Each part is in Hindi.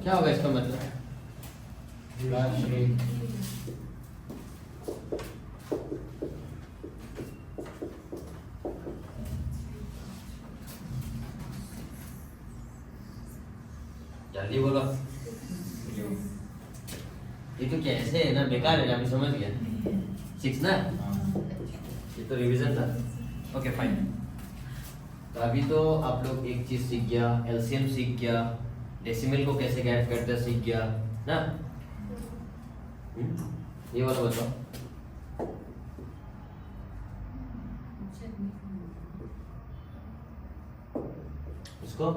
क्या होगा इसका मतलब? जल्दी बोलो। ये तो कैसे है ना, बेकार है, अभी समझ गया। 6 ना, ये तो रिवीजन था। Okay fine. तो अभी तो आप लोग एक चीज सीख गया, एलसीएम सीख गया, डेसिमल को कैसे ऐड करते सीख गया ना। ये वाला बताओ। उसको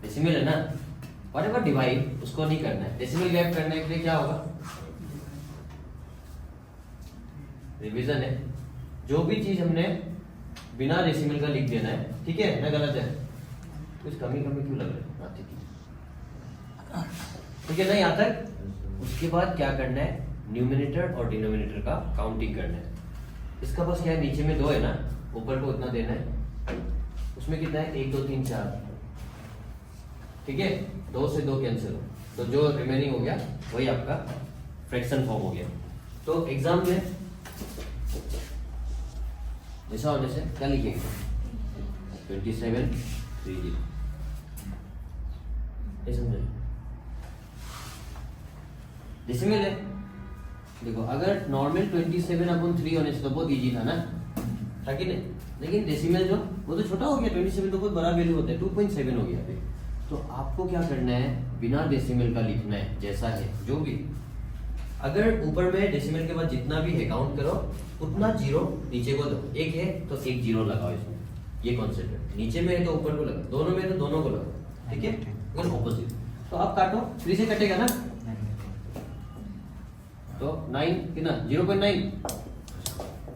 डेसिमल है ना, व्हाटएवर डिवाइड उसको नहीं करना है, डेसिमल गैप करने के लिए क्या होगा? रिवीजन है। जो भी चीज हमने बिना डेसिमल का लिख देना है, ठीक है ना? गलत है कुछ कमी क्यों लग रहा है? ठीक है ना यहाँ तक? उसके बाद क्या करना है? न्यूमिनेटर और डिनोमिनेटर का काउंटिंग करना है। इसका बस क्या है, नीचे में 2 है ना, ऊपर को उतना देना है। उसमें कितना है? 1 2 3 4, ठीक है। 2 से 2 कैंसिल, तो जो रिमेनिंग हो गया वही आपका फ्रैक्शन फॉर्म हो गया। तो एग्जाम में ऐसा होने से क्या लिखेंगे? 27 30, ये समझे? डेसिमल है। देखो अगर नॉर्मल 27/3 होने से तो बहुत इजी था ना, था कि नहीं? लेकिन डेसिमल जो वो तो छोटा हो गया, 27 तो बहुत बड़ा वैल्यू होता है, 2.7 हो गया अभी। तो आपको क्या करना है? बिना डेसिमल का लिखना है, जैसा है जो भी। अगर ऊपर में डेसिमल के बाद जितना भी है काउंट करो, उतना जीरो नीचे को दो। 1 है तो 1 जीरो लगाओ इसमें, ये कॉन्सेप्ट है। नीचे में है तो ऊपर को लगाओ, दोनों में है तो दोनों को लगाओ, ठीक है? बिल्कुल ऑपोजिट। तो आप काटो, 3 से कटेगा ना, तो 9 कितना? 0.9।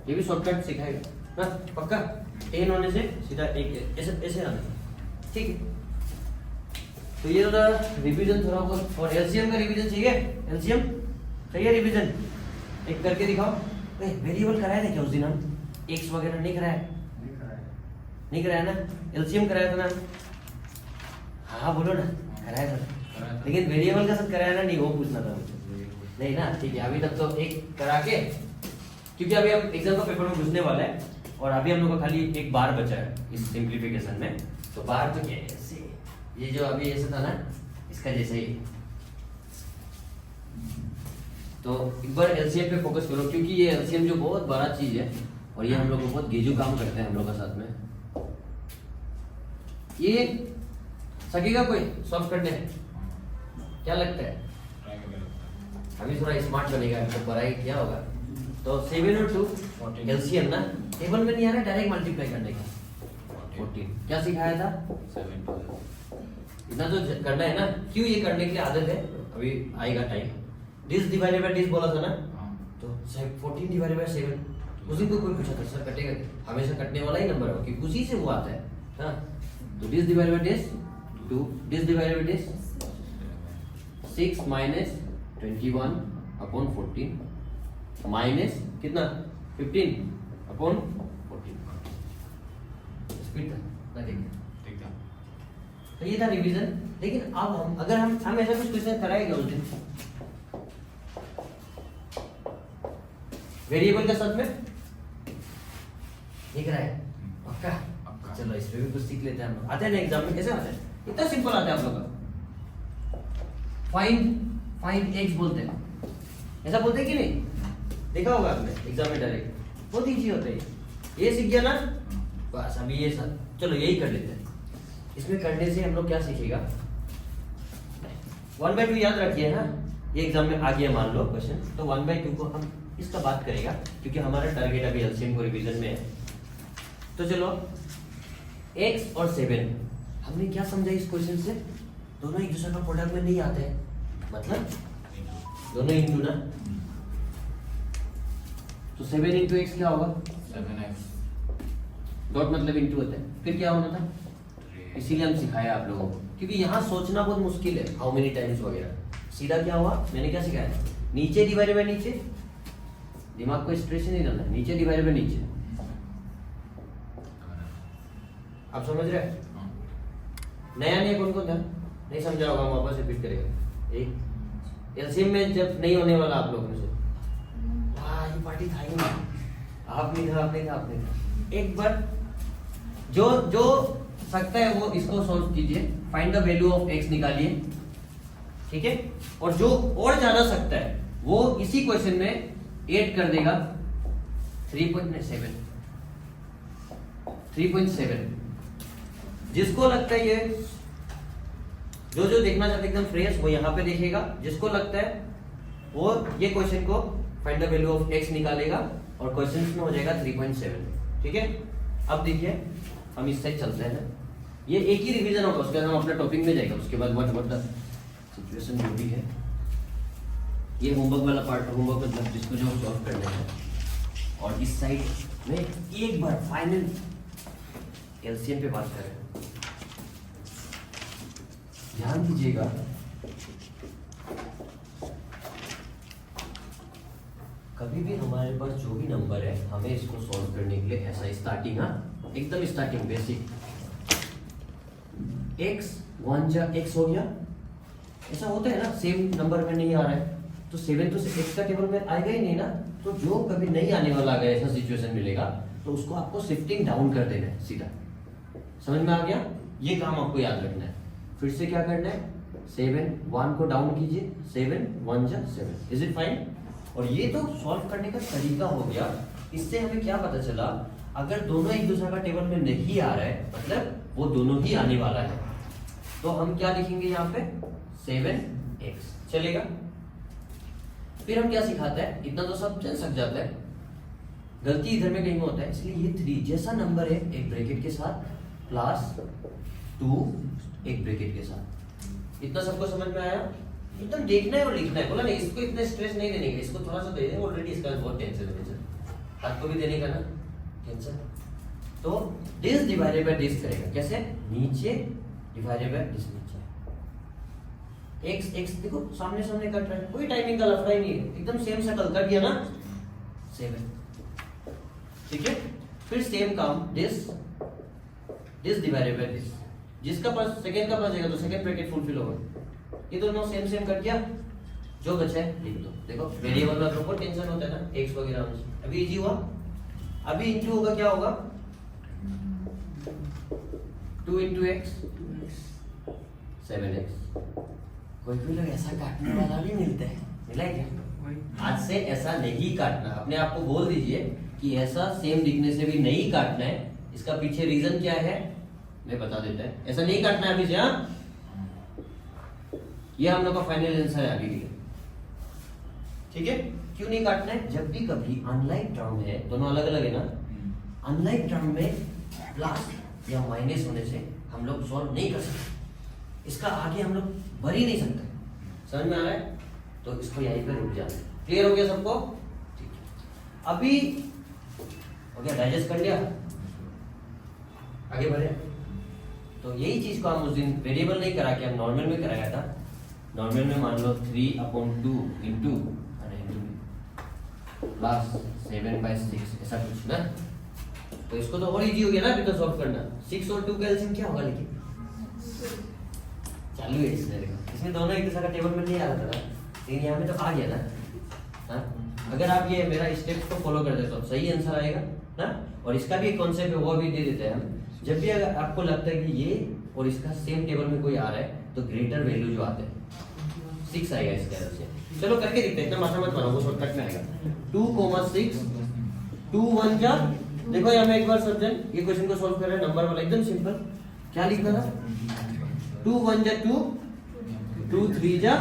ये भी शॉर्टकट सिखाएगा ना, पक्का? 10 होने से सीधा 1 ऐसे ऐसे आना, ठीक है? तो ये थोड़ा रिवीजन थोड़ा बहुत। और एलसीएम का रिवीजन चाहिए? एलसीएम चाहिए रिवीजन? एक करके दिखाओ। वेरिएबल कराया था क्या उस दिन हम? एक्स वगैरह नहीं कराया? नहीं कराया ना? एलसीएम कराया था ना? हाँ बोलो ना, कराया था। लेकिन वेरिएबल का सब कराया ना? नहीं, वो पूछना था मुझे। नहीं ना, ठीक है। अभी तक तो एक करा के, क्योंकि अभी हम एग्जाम का पेपर में घुसने वाला है और अभी हम लोग का खाली एक बार बचा है इस सिंप्लीफिकेशन में। तो बार तो क्या है? ऐसे, ये जो अभी ऐसे था ना, इसका जैसे ही। तो एक बार एलसीएम पे फोकस करो, क्योंकि ये एलसीएम जो बहुत बड़ा चीज है और ये हम लोग को बहुत गेजू काम करते हैं हम लोग का साथ में। ये सकेगा कोई सॉल्व करने? क्या लगता है? अभी थोड़ा स्मार्ट बनेगा तो पढ़ाई क्या होगा। तो 7 और 2 एलसीएम ना, टेबल में नहीं आ रहा, डायरेक्ट मल्टीप्लाई करने का। 14 क्या सिखाया था? 7 इतना तो करना है ना। क्यों ये करने की आदत है? अभी आएगा time. This divided by this बोला था ना, तो 14 डिवाइडेड बाय 7। उसी को कोई पूछा था सर कटेगा? हमेशा कटने वाला ही नंबर हो, क्योंकि उसी से वो आता है। हाँ, तो this divided by this 2, this divided by this 6 minus 21/14 minus कितना? 15/14। स्पीड था ना, ठीक था। तो ये था रिवीजन। लेकिन अब हम अगर हम ऐसा कुछ क्वेश्चन कराएंगे उस दिन वेरिएबल का साथ में, ठीक है? पक्का? चलो इसमें भी कुछ सीख लेते हैं हम लोग। आते हैं ना एग्जाम में? कैसे आते हैं? इतना सिंपल आता है आप लोग का। फाइंड एक्स बोलते हैं, ऐसा बोलते हैं कि नहीं? देखा होगा आपने एग्जाम में डायरेक्ट, बहुत इजी होता है। ये सीख गया ना, बस अभी ये सब चलो यही कर लेते हैं। इसमें करने से हम लोग क्या सीखेगा? 1/2 याद रखिए ना, ये एग्जाम में आ गया मान लो क्वेश्चन, तो 1/2 को हम इसका बात करेगा, क्योंकि हमारा टारगेट अभी एलसीएम को रिवीजन में है। तो चलो x और 7 हमने क्या समझा इस क्वेश्चन से? दोनों एक दूसरे का प्रोडक्ट में नहीं आते हैं, मतलब दोनों इंटू ना। तो 7 इंटू एक्स क्या होगा? 7x। डॉट मतलब इंटू होता है, फिर क्या होना था? इसीलिए हम सिखाया आप लोगों को, क्योंकि यहाँ सोचना बहुत मुश्किल है, हाउ मेनी टाइम्स वगैरह। सीधा क्या हुआ? मैंने क्या सिखाया था? नीचे डिवाइडेड बाय नीचे, दिमाग को स्ट्रेस नहीं करना, नीचे डिवाइडेड बाय नीचे। आप समझ रहे हैं? नया नहीं कौन कौन था? नहीं समझा होगा, हम वापस रिपीट करेगा। एक एलसीएम में जब नहीं होने वाला आप लोगों में से, वाह ये पार्टी था ही नहीं, आप नहीं था, आप नहीं था, आप नहीं था। एक बार जो जो सकता है वो इसको सॉल्व कीजिए, find the value of x निकालिए, ठीक है। और जो और ज्यादा सकता है वो इसी क्वेश्चन में ऐड कर देगा 3.7। जिसको लगता है ये जो जो देखना चाहते एकदम फ्रेश वो यहाँ पे देखेगा, जिसको लगता है वो ये क्वेश्चन को find the value of x निकालेगा और क्वेश्चन में हो जाएगा 3.7, ठीक है। अब देखिए हम इस साइड चलते हैं, ये एक ही रिवीजन होगा, उसके बाद हम अपने टॉपिक में जाएगा, उसके बाद व्हाट द सिचुएशन जो भी है, ये होमवर्क वाला पार्ट, होमवर्क मतलब जिसको जो सॉल्व करना है। और इस साइड में एक बार फाइनल एलसीएम पे बात करें, ध्यान दीजिएगा कभी भी हमारे पास जो भी नंबर है हमें इसको सॉल्व करने के लिए ऐसा स्टार्टिंग, हाँ एकदम स्टार्टिंग बेसिक, x 1 जा x हो गया, ऐसा होता है ना, सेम नंबर में नहीं आ रहा है तो 7 तो x का टेबल में आएगा ही नहीं ना, तो जो कभी नहीं आने वाला अगर ऐसा सिचुएशन मिलेगा तो उसको आपको शिफ्टिंग डाउन कर देना है सीधा। समझ में आ गया? ये काम आपको याद रखना है। फिर से क्या करना है, 7 1 को डाउन कीजिए, 7 1 जा 7, इज इट फाइन। और ये तो सॉल्व करने का तरीका हो गया। इससे हमें क्या पता चला, अगर दोनों एक दूसरे का टेबल में नहीं आ रहा है मतलब वो दोनों ही आने वाला है, तो हम क्या लिखेंगे यहाँ पे 7x, चलेगा। फिर हम क्या सिखाते हैं, इतना तो सब चल सक जाता है, गलती इधर में कहीं होता है, इसलिए ये 3 जैसा नंबर है एक ब्रैकेट के साथ प्लस 2 एक ब्रैकेट के साथ। इतना सबको समझ में आया? एकदम देखना है और लिखना है, बोला नहीं इसको इतना स्ट्रेस नहीं देने का, इसको थोड़ा सा दे दें, ऑलरेडी इसका बहुत टेंशन है हाथ को भी देने का ना टेंशन। तो दिस डिवाइडेड बाय दिस करेगा कैसे, नीचे डिवाइडेड बाय दिस नीचे, x देखो सामने सामने कट रहा है, कोई टाइमिंग का लफड़ा ही नहीं है, एकदम सेम शक्ल कट गया ना 7, ठीक है। फिर सेम काम दिस डिवाइडेड बाय दिस, जिसका पास सेकंड का बचेगा तो सेकंड ब्रैकेट फुलफिल होगा, ये दोनों सेम सेम कट गया, जो बचा है लिख दो। देखो वेरिएबल में आपको टेंशन होता है ना x वगैरह में, अभी इजी हुआ। अभी इंटू होगा, क्या होगा 2 into x 7x। कोई कोई लोग ऐसा काटने वाला भी मिलता है, मिला है क्या? आज से ऐसा नहीं काटना, अपने आप को बोल दीजिए कि ऐसा सेम दिखने से भी नहीं काटना है। इसका पीछे रीजन क्या है मैं बता देता है, ऐसा नहीं काटना है अभी से, हाँ। ये हम लोग का फाइनल आंसर है अभी के लिए, ठीक है। क्यों नहीं काटना है, जब भी कभी अनलाइक टर्म है, दोनों अलग अलग है ना, अनलाइक टर्म में प्लस या माइनस होने से हम लोग सॉल्व नहीं कर सकते, इसका आगे हम लोग बढ़ ही नहीं सकते। समझ में आ रहा है? तो इसको यहीं पे रुक जाना है। क्लियर हो गया सबको? ठीक है, अभी हो गया, डाइजेस्ट कर लिया, आगे बढ़े। तो यही चीज को हम उस दिन वेरिएबल नहीं करा के हम नॉर्मल में कराया था। नॉर्मल में मान लो 3/2 इंटू प्लस 7/6 ऐसा कुछ ना, तो इसको तो और इजी हो गया ना अभी तो सॉल्व करना। 6 और 2 का एलसीएम क्या होगा, लेकिन चालू है इसमें, देखो इसमें दोनों एक दूसरे का टेबल में नहीं आ रहा था, लेकिन यहाँ में तो आ गया ना, हाँ। अगर आप ये मेरा स्टेप्स को फॉलो कर देते हो सही आंसर आएगा ना। और इसका भी एक कॉन्सेप्ट है, वो भी दे देते हैं हम। जब भी अगर आपको लगता है कि ये और इसका सेम टेबल में कोई आ रहा है तो ग्रेटर वैल्यू जो आते हैं 6 आएगा इसका एलसीएम। चलो करके देखते हैं, इतना माथा मत बनाओ, वो शॉर्टकट में आएगा। 2,6 2 1 जा, देखो यहाँ में एक बार समझें, ये क्वेश्चन को सॉल्व कर रहे हैं नंबर वाला, एकदम सिंपल। क्या लिखना था, 2 1 जा 2, 2 3 जा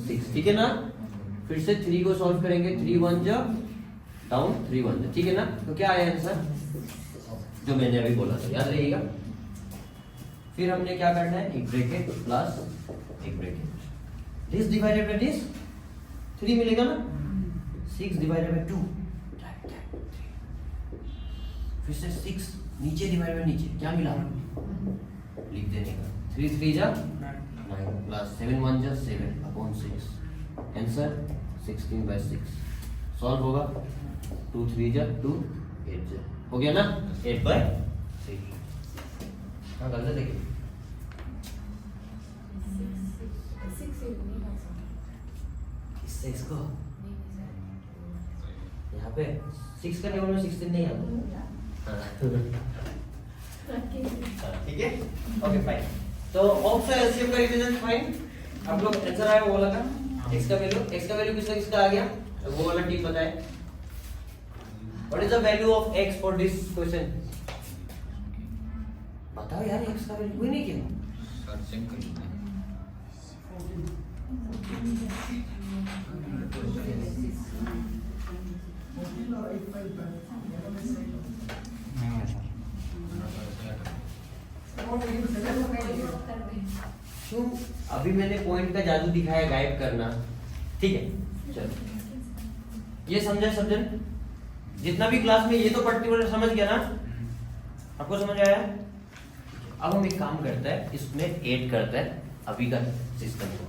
6, ठीक है ना। फिर से 3 को सॉल्व करेंगे, 3 1 जा डाउन, 3 1 जा, ठीक है ना। तो क्या आया आंसर, जो मैंने अभी बोला था, याद रहिएगा। फिर हमने क्या करना है, एक ब्रैकेट प्लस एक bracket, this divided by this 3 मिलेगा ना, 6 डिवाइडेड बाय 2, फिर से 6 नीचे डिवाइड बाय नीचे, क्या मिला लिख देने का, 3 3 जा 9 प्लस 7 1 जा 7/6, आंसर 16/6। सॉल्व होगा, 2 3 जा 2 8 जा, हो गया ना 8/3। हाँ कर ले, देखिए इससे इसको यहाँ पे 6 का टेबल में 16 नहीं आता। ठीक है, ओके फाइन। तो ऑफ से एलसीएम का रिवीजन फाइन, आप लोग आंसर आया वो वाला का x का वैल्यू किसका आ गया, तो वो वाला टिप बताए। What is the value of x for this question? बताओ यार, x का वैल्यू कोई नहीं किया। सर्चिंग करना क्यों? अभी मैंने पॉइंट का जादू दिखाया, गायब करना। ठीक है, चलो ये समझन जितना भी क्लास में ये तो पर्टिकुलर समझ गया ना, आपको समझ आया? अब हम एक काम करते हैं, इसमें ऐड करते हैं अभी का सिस्टम को।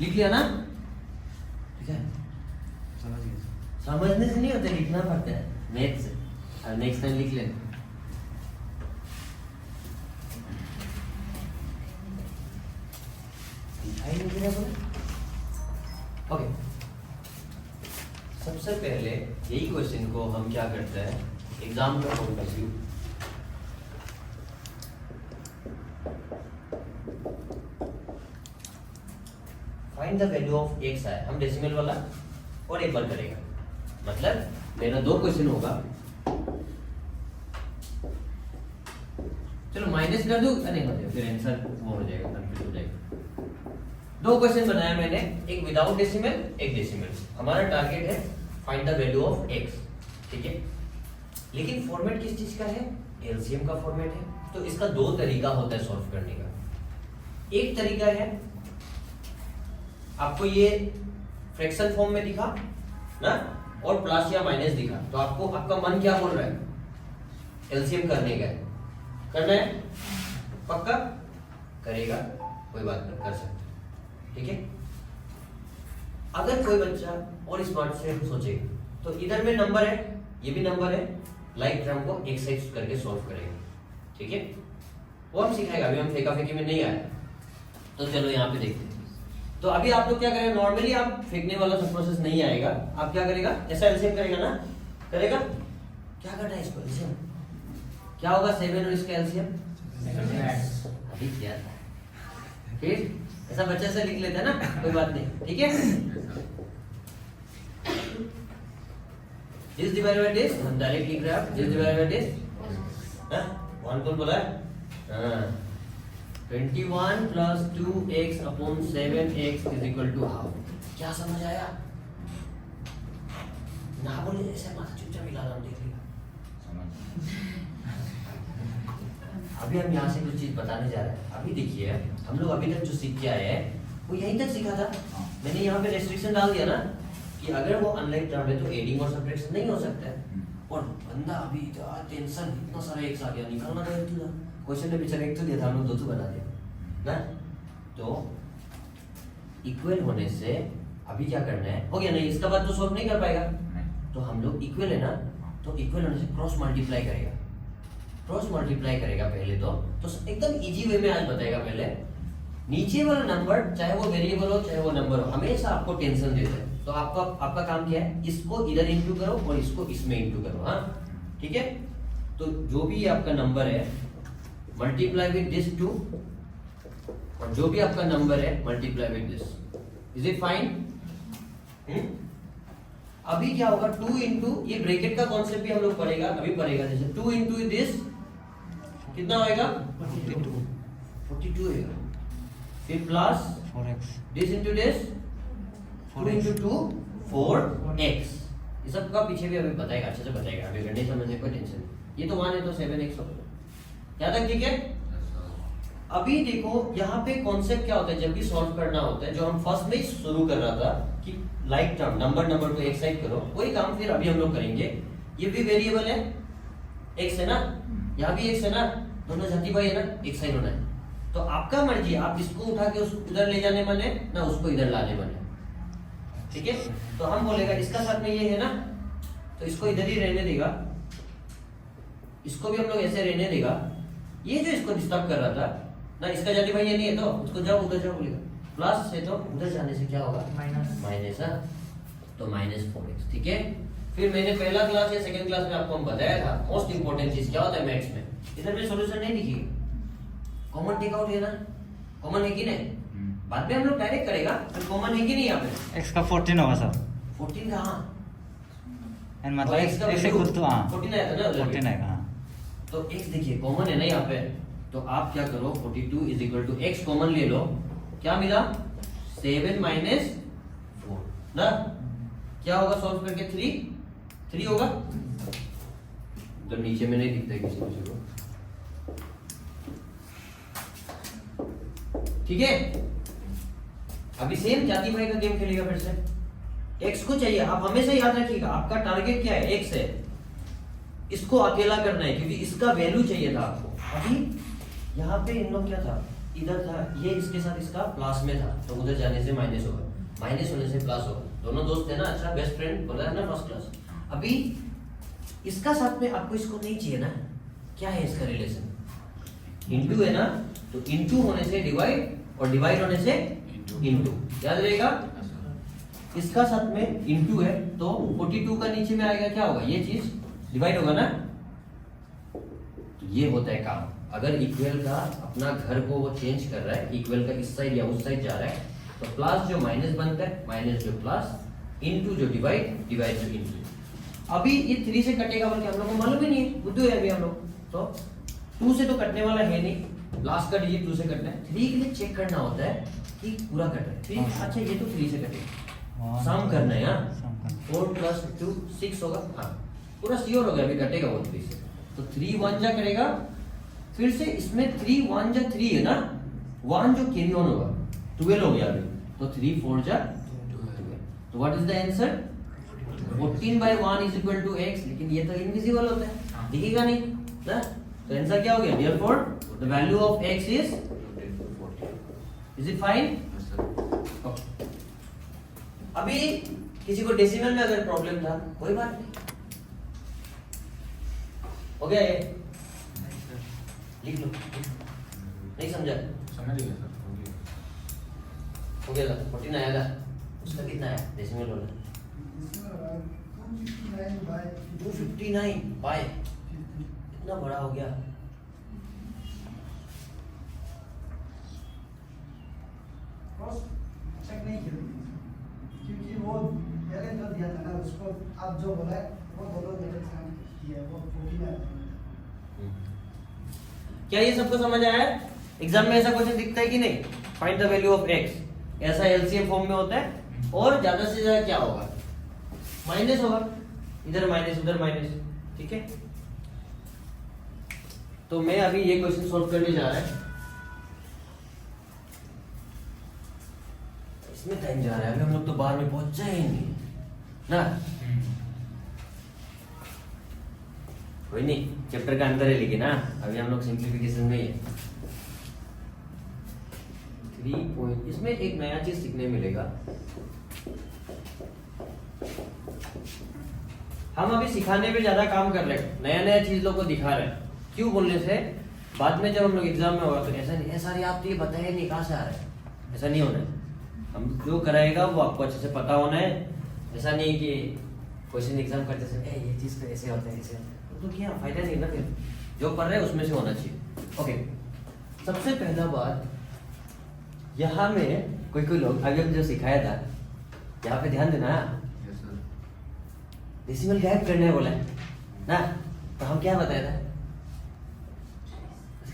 लिख लिया ना? ठीक है, समझने से नहीं होता, लिखना पड़ता है मैथ से। और नेक्स्ट टाइम लिख लेना। ओके, सबसे पहले यही क्वेश्चन को हम क्या करते हैं, एग्जाम का point of view. Find the value of x है, हम डेसिमल वाला और एक बार करेगा, मतलब मेरा 2 क्वेश्चन होगा। चलो माइनस कर दूं, नहीं मतलब फिर आंसर वो हो जाएगा, कंफ्यूज हो जाएगा। 2 क्वेश्चन बनाया मैंने, एक विदाउट डेसिमल, एक डेसिमल। हमारा टारगेट है find the value of x, ठीक है। लेकिन फॉर्मेट किस चीज का है? एलसीएम का फॉर्मेट है। तो इसका 2 तरीका होता है सॉल्व करने का। एक तरीका है, आपको ये फ्रैक्शन फॉर्म में दिखा ना, और प्लस या माइनस दिखा, तो आपको आपका मन क्या बोल रहा है? एलसीएम करने का है, करना है? पक्का करेगा, कोई बात नहीं, कर सकते, ठीक है। अगर कोई बच्चा और स्मार्ट से सोचेगा तो इधर में नंबर है, ये भी नंबर है, लाइक टर्म को एक्सरसाइज करके सॉल्व करेगा, ठीक है। वो हम सिखाएगा, अभी हम फेंका फेंकी में नहीं आया। तो चलो यहाँ पे देखते हैं। तो अभी आप लोग क्या करेंगे, नॉर्मली आप फेंकने वाला सब प्रोसेस नहीं आएगा। आप क्या करेगा, ऐसा एलसीएम करेगा ना, करेगा। क्या करना है इसको एलसीएम, क्या होगा 7 और इसका एलसीएम? अभी क्या था, फिर ऐसा बच्चे से लिख लेता है ना, कोई बात नहीं, ठीक है। दिस डिवाइडेड बाय दिस, हम डायरेक्ट लिख रहे हैं। दिस डिवाइडेड बाय दिस, हां 1 कौन बोला है? हां 21 plus 2x upon 7x is equal to half. क्या समझ आया? ना बोले ऐसे माथा चुपचाप हिला रहा हूं, देख लिया। अभी हम यहाँ से कुछ चीज बताने जा रहे हैं। अभी देखिए, हम लोग अभी तक जो सीख के आए हैं वो यहीं तक सीखा था। मैंने यहाँ पे रेस्ट्रिक्शन डाल दिया ना कि अगर वो अनलाइक टर्म है तो एडिंग और सब्ट्रैक्शन नहीं हो सकता है। और बंदा अभी टेंशन, इतना सारा एक्स आ गया, निकालना था एक तो क्वेश्चन में बेचारा एक तो दिया था, हम लोग 2 बना दिया ना। तो इक्वल होने से अभी क्या करना है, हो गया नहीं, इसका बाद तो सॉल्व नहीं कर पाएगा। तो हम लोग इक्वल है ना, तो इक्वल होने से क्रॉस मल्टीप्लाई करेगा। क्रॉस मल्टीप्लाई करेगा पहले तो एकदम इजी वे में आज बताएगा। पहले नीचे वाला नंबर, चाहे वो वेरिएबल हो चाहे वो नंबर हो, हमेशा आपको टेंशन देता है। तो आपका काम क्या है, इसको इधर इंटू करो और इसको इसमें इंटू करो, हाँ ठीक है। तो जो भी आपका नंबर है मल्टीप्लाई विद दिस 2, और जो भी आपका नंबर है multiply with this. Is it fine? अभी क्या होगा, 2 इंटू, ये ब्रैकेट का कॉन्सेप्ट भी हम लोग पढ़ेगा, अभी पढ़ेगा। जैसे 2 इंटू दिस कितना होएगा? 42 होएगा। फिर plus 4x, this into this 2 into 2 4x। ये सब का पीछे भी अभी बताएगा, अच्छे से बताएगा, अभी नहीं समझने कोई टेंशन नहीं। ये तो 1 है तो 7x होगा, यहाँ तक ठीक है। अभी देखो यहाँ पे कॉन्सेप्ट क्या होता है, जब भी सॉल्व करना होता है, जो हम फर्स्ट में ही शुरू कर रहा था कि लाइक टर्म नंबर को एक साइड करो, वही काम फिर अभी हम लोग करेंगे। ये भी वेरिएबल है, x है ना, यहाँ भी x है ना, दोनों जाति भाई है ना, एक साइड होना है। तो आपका मर्जी, आप इसको उठा के उसको उधर ले जाने माने ना, उसको इधर लाने माने, ठीक है। तो हम बोलेगा इसका साथ में ये है ना, तो इसको इधर ही रहने देगा, इसको भी हम लोग ऐसे रहने देगा। ये जो इसको डिस्टर्ब कर रहा था ना, इसका जाती भाई ये नहीं है तो उसको जाओ उधर जाओ बोलेगा, प्लस से तो उधर जाने से क्या होगा माइनस, तो -4x। ठीक है, फिर मैंने पहला क्लास या सेकंड क्लास में आपको हम बताया था मोस्ट इंपोर्टेंट चीज क्या होता है मैथ्स में, इधर में सॉल्यूशन नहीं लिखिए, कॉमन टेक आउट है ना, कॉमन है कि नहीं, बाद में हम लोग डायरेक्ट करेगा, तो कॉमन है कि नहीं यहाँ पे, x का 14 होगा सर, 14 कहाँ, एंड मतलब x इक्वल टू 14 आया था ना, 14 आएगा। हाँ, तो x देखिए कॉमन है ना यहाँ पे, तो आप क्या करो 42 is equal to x common ले लो, क्या मिला 7 माइनस 4 ना, क्या होगा सॉल्व करके 3 होगा, तो नीचे में नहीं दिखता है किसी को, ठीक है। अभी सेम जाति भाई का गेम खेलेगा फिर से, x को चाहिए, आप हमेशा याद रखिएगा आपका टारगेट क्या है, x है, इसको अकेला करना है क्योंकि इसका वैल्यू चाहिए था आपको। अभी यहाँ पे इन लोग क्या था, इधर था ये, इसके साथ इसका प्लस में था, तो उधर जाने से माइनस होगा, माइनस होने से प्लस होगा, दोनों दोस्त है ना, अच्छा बेस्ट फ्रेंड बोला है ना फर्स्ट क्लास। अभी इसका साथ में आपको इसको नहीं चाहिए ना, क्या है इसका रिलेशन, इनटू है ना, तो इनटू होने से डिवाइड और डिवाइड होने से इनटू, याद रहेगा, इसका साथ में इनटू है तो 42 का नीचे में आएगा क्या होगा, ये चीज डिवाइड होगा ना, तो ये होता है काम। अगर इक्वल का अपना घर को वो चेंज कर रहा है, इक्वल का इस साइड या उस साइड जा रहा है, तो प्लस जो माइनस बनता है, माइनस जो प्लस, इनटू जो डिवाइड, डिवाइड जो इनटू। अभी ये 3 से कटेगा बोल के हम लोग को मालूम ही नहीं है, बुद्धू है अभी हम लोग, तो 2 से तो कटने वाला है नहीं, लास्ट का डिजिट 2 से कटना है, 3 के लिए चेक करना होता है कि पूरा कट रहा है, 3 अच्छा ये तो 3 से कटेगा, सम करना है यार, 4 प्लस 2 6 होगा, हाँ पूरा श्योर हो गया अभी कटेगा वो 3 से, तो 3 1 जा करेगा, फिर से इसमें 3 1 जा 3 है ना, 1 जो कैरी ऑन होगा 12 हो गया अभी, तो 3 4 जा 12, तो what is the answer 14/1 is equal to x, लेकिन ये तो इनविजिबल होता है, दिखेगा नहीं ना, तो आंसर क्या हो गया, therefore the value of x is it fine. अभी किसी को डेसिमल में अगर प्रॉब्लम था कोई बात नहीं, हो गया ये, लिख लो, नहीं समझा, समझ गया सर, हो गया था 14 आया था, उसका कितना आया डेसिमल वाला 259 बाय, इतना बड़ा हो गया, चेक नहीं किया क्योंकि वो पहले जो दिया था ना उसको आप जो बोला है वो दोनों गलत किया है, वो 14 आया था। क्या ये सबको समझ आया है? एग्जाम में ऐसा क्वेश्चन दिखता है कि नहीं, find the value of x, ऐसा एलसीएम फॉर्म में होता है, और ज्यादा से ज्यादा क्या होगा, माइनस होगा, इधर माइनस उधर माइनस, ठीक है। तो मैं अभी ये क्वेश्चन सॉल्व करने जा रहा है, इसमें टाइम जा रहा है, अभी हम लोग तो बाहर में पहुंचा ही नहीं ना, कोई नहीं, चैप्टर का अंदर है लेकिन ना, अभी हम लोग सिंप्लीफिकेशन में ही है। 3 पॉइंट, इसमें एक नया चीज सीखने मिलेगा, हम अभी सिखाने पे ज्यादा काम कर रहे हैं, नया नया चीज लोग को दिखा रहे हैं, क्यों बोलने से बाद में जब हम लोग एग्जाम में होगा तो ऐसा नहीं, ऐसा नहीं आप तो ये बताए नहीं कहाँ से आ रहा है, ऐसा नहीं होना है, हम जो कराएगा वो आपको अच्छे से पता होना है, ऐसा नहीं कि क्वेश्चन एग्जाम करते समय ये चीज तो ऐसे होता है ऐसे, तो क्या फायदा नहीं ना, फिर जो पढ़ रहे हैं उसमें से होना चाहिए। ओके, सबसे पहला बात, यहाँ में कोई लोग अभी हम जो सिखाया था, यहाँ पे ध्यान देना, यस सर, डेसिमल गायब करने बोला है ना, तो हम क्या बताया था,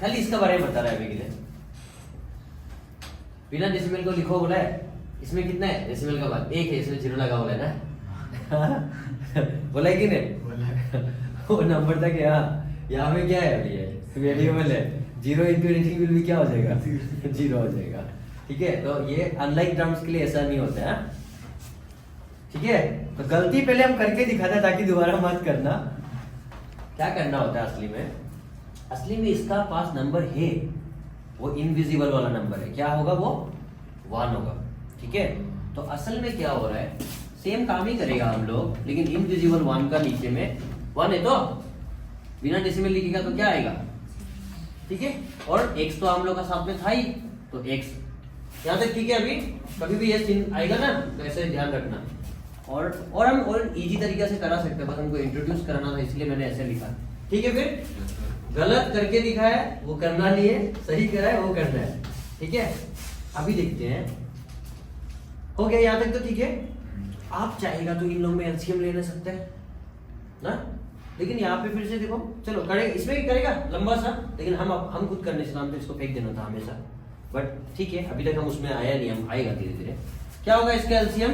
खाली इसका बारे में बता रहा है अभी के लिए, बिना डेसिमल को लिखो बोला है, इसमें कितना है डेसिमल का बाद 1 है, इसमें 0 लगा हुआ है ना बोला है कि नहीं, वो नंबर तक है, यहाँ में क्या है अभी ये वेरिएबल है, 0 इंटू एनीथिंग विल भी क्या हो जाएगा 0 हो जाएगा, ठीक है। तो ये अनलाइक टर्म्स के लिए ऐसा नहीं होता है, ठीक है। तो गलती पहले हम करके दिखाते हैं ताकि दोबारा मत करना। क्या करना होता है असली में इसका पास नंबर है, वो इनविजिबल वाला नंबर है, क्या होगा वो 1 होगा, ठीक है। तो असल में क्या हो रहा है, सेम काम ही करेगा हम लोग, लेकिन इनविजिबल 1 का नीचे में 1 है, तो बिना डेसिमल लिखेगा तो क्या आएगा ठीक है, और x तो हम लोग का साथ में था ही, तो x यहाँ तक ठीक है। अभी कभी भी ये चिन्ह आएगा ना तो ऐसे ध्यान रखना, और हम और इजी तरीके से करा सकते हैं, बस हमको इंट्रोड्यूस कराना था इसलिए मैंने ऐसे लिखा, ठीक है। फिर गलत करके दिखा है वो करना नहीं है, सही करा है वो करना है, ठीक है। अभी देखते हैं, हो गया यहाँ तक तो ठीक है। आप चाहेगा तो इन लोग में एलसीएम ले ले सकते हैं ना, लेकिन यहाँ पे फिर से देखो, चलो करेगा, इसमें भी करेगा लंबा सा, लेकिन हम खुद करने से नाम पे इसको फेंक देना था हमेशा, बट ठीक है अभी तक हम उसमें आया नहीं, हम आएगा धीरे धीरे। क्या होगा इसका एलसीएम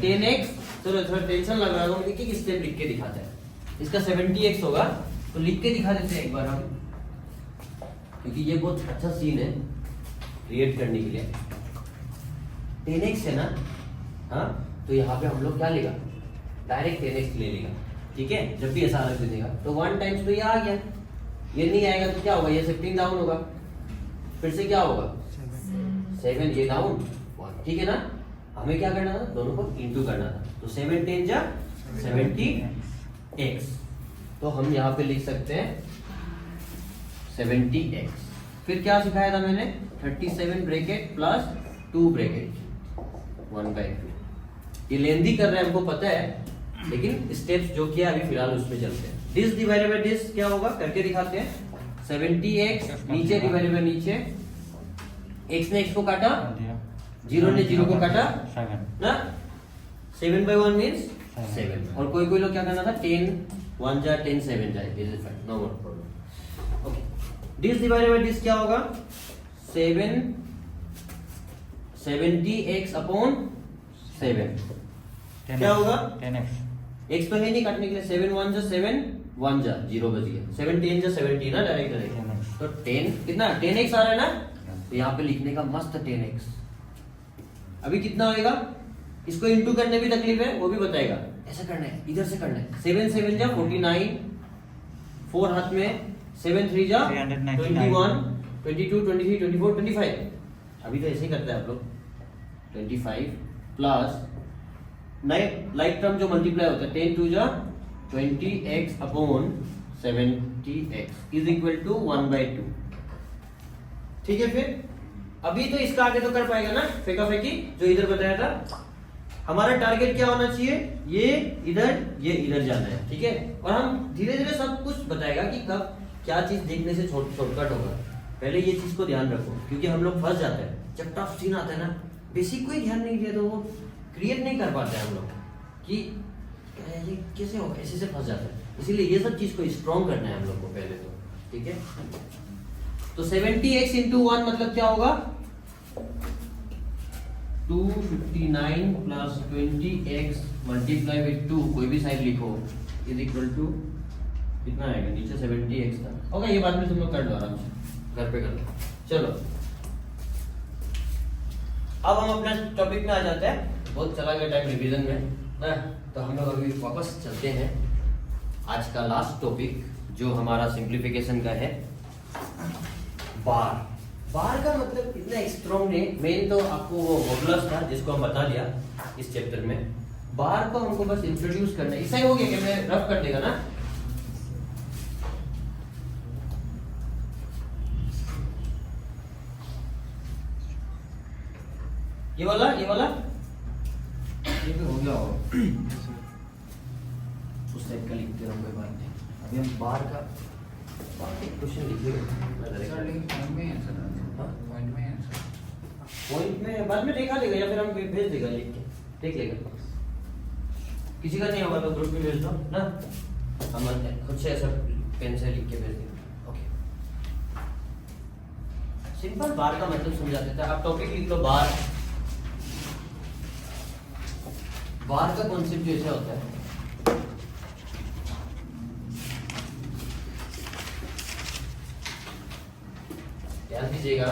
10x, चलो थोड़ा टेंशन लग रहा है, एक एक स्टेप लिख के दिखाते हैं। इसका 70x होगा, तो लिख के दिखा देते हैं एक बार हम, क्योंकि ये बहुत अच्छा सीन है क्रिएट करने के लिए। 10x है ना, हाँ, तो यहाँ पे हम लोग क्या लेगा, डायरेक्ट 10x ले लेगा, ठीक है। जब भी ऐसा अलग दे देगा तो 1 टाइम्स तो ये आ गया, ये नहीं आएगा तो क्या होगा, ये 15 डाउन होगा, फिर से क्या होगा 7, ये डाउन 1, ठीक है ना। हमें क्या करना था, दोनों को इंटू करना था, तो 7 10 जा 70x, तो हम यहाँ पे लिख सकते हैं 70x। फिर क्या सिखाया था मैंने, 37 ब्रैकेट प्लस 2 ब्रैकेट 1/2। ये लेंदी कर रहे हैं हमको पता है, लेकिन स्टेप्स जो किया अभी फिलहाल उसमें चलते हैं। दिस डिवाइडेड बाय दिस क्या होगा करके दिखाते हैं, 70x नीचे डिवाइडेड बाय नीचे, x ने x को काटा, 0 ने 0 को काटा 7 ना, 7/1 मींस 7, और कोई कोई लोग क्या करना था, 10 1 जा 10 7 जाए, this is fine, no more problem. Okay, this divided by this क्या होगा, 70x अपॉन 7, क्या होगा 10x x तो है नहीं काटने के लिए, 7 1 जा 7 1 जा 0 बच गया, 7 10 जा 70 ना, डायरेक्ट तो 10 कितना 10x आ रहा है ना, तो यहाँ पे लिखने का मस्त 10x। अभी कितना होएगा, इसको इंटू करने भी तकलीफ है, वो भी बताएगा, ऐसा करना है, इधर से करना है, 7 7 जा 49, 4 हाथ में, 7 3 जा 21, 22 23 24 25, अभी तो ऐसे ही करता है आप लोग, 25 प्लस लाइक टर्म जो मल्टीप्लाई होता है, 10 2 जा 20x upon 70x is equal to 1/2, ठीक है। फिर अभी तो इसका आगे तो कर पाएगा ना, फेंका फेंकी जो इधर बताया था। हमारा टारगेट क्या होना चाहिए, ये इधर जाना है, ठीक है। और हम धीरे धीरे सब कुछ बताएगा कि कब क्या चीज देखने से शॉर्टकट होगा, पहले ये चीज को ध्यान रखो, क्योंकि हम लोग फंस जाते हैं जब टफ सीन आता है ना, बेसिक को ही ध्यान नहीं दिया तो वो क्रिएट नहीं कर पाते हैं हम लोग, कि ये कैसे होगा, ऐसे से फंस जाता है। इसीलिए ये सब चीज को स्ट्रॉन्ग करना है हम लोग को पहले तो, ठीक है। तो 70x इंटू 1 मतलब क्या होगा, 259 प्लस 20x मल्टीप्लाई विद 2, कोई भी साइड लिखो, इज इक्वल टू कितना आएगा, नीचे 70x था, होगा ये बाद में तुम लोग कर लो आराम से, घर पे कर लो। चलो अब हम अपने टॉपिक में आ जाते हैं, बहुत चला गया टाइम रिवीजन में ना, तो हम लोग अभी वापस चलते हैं आज का लास्ट टॉपिक जो हमारा सिंप्लीफिकेशन का है, बार। बार का मतलब इतना स्ट्रॉन्ग नहीं, मेन तो आपको वो वोबलर्स था जिसको हम बता दिया इस चैप्टर में, बार को हमको बस इंट्रोड्यूस करना है। इससे हो गया कि मैं रफ कर देगा ना, ये वाला ये भी हो गया होगा, उस टाइप का लिखते हैं, कोई बात नहीं। अभी हम बार का क्वेश्चन लिखेंगे, पॉइंट में बाद में देखा देगा, या फिर हम भेज देगा लिख के, देख लेगा। किसी का नहीं होगा तो ग्रुप में भेज दो ना, हम खुद से ऐसा पेन से लिख के भेज देंगे। ओके, सिंपल बार का मतलब समझा देता है। आप टॉपिक लिख लो बार। बार का कॉन्सेप्ट जो ऐसा होता है, ध्यान दीजिएगा,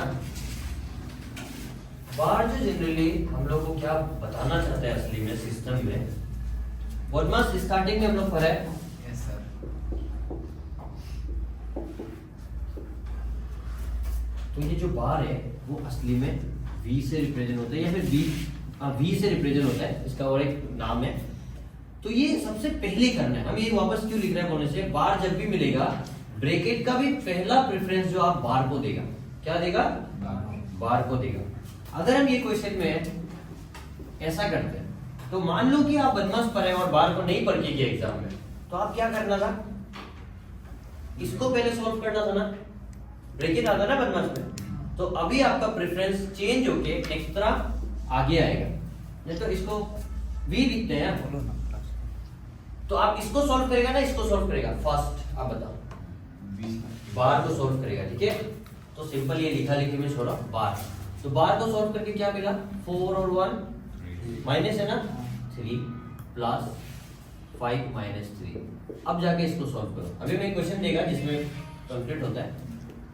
बार जो जनरली हम लोग को क्या बताना चाहते हैं असली में सिस्टम में, बदमाश स्टार्टिंग में हम लोग पढ़ा है। Yes sir. तो ये जो बार है वो असली में V से रिप्रेजेंट होता है, या फिर V से रिप्रेजेंट होता है, इसका और एक नाम है। तो ये सबसे पहले करना है, हम ये वापस क्यों लिख रहे हैं कोने से, बार जब भी मिलेगा ब्रैकेट का भी पहला प्रेफरेंस जो आप बार को देगा, क्या देगा? बार को देगा। अगर हम ये क्वेश्चन में ऐसा करते हैं तो मान लो कि आप बदमाश पढ़े और बार को नहीं पढ़ के गए एग्जाम में, तो आप क्या करना था? इसको पहले सॉल्व करना था ना, ब्रैकेट आता ना बदमाश में, तो अभी आपका प्रेफरेंस चेंज होके नेक्स्ट तरह आगे आएगा। नहीं तो इसको भी लिखते हैं, बोलो ना। तो आप इसको सॉल्व करेगा ना इसको सॉल्व करेगा? फर्स्ट आप बताओ। बार को सॉल्व करेगा, ठीक है? तो सिंपल ये लिखा लिखी में छोड़ा बार, तो बार को सॉल्व करके क्या मिला? 4 और 1 माइनस है ना, 3 प्लस 5 माइनस 3। अब जाके इसको सॉल्व करो। अभी मैं क्वेश्चन देगा जिसमें कंप्लीट होता है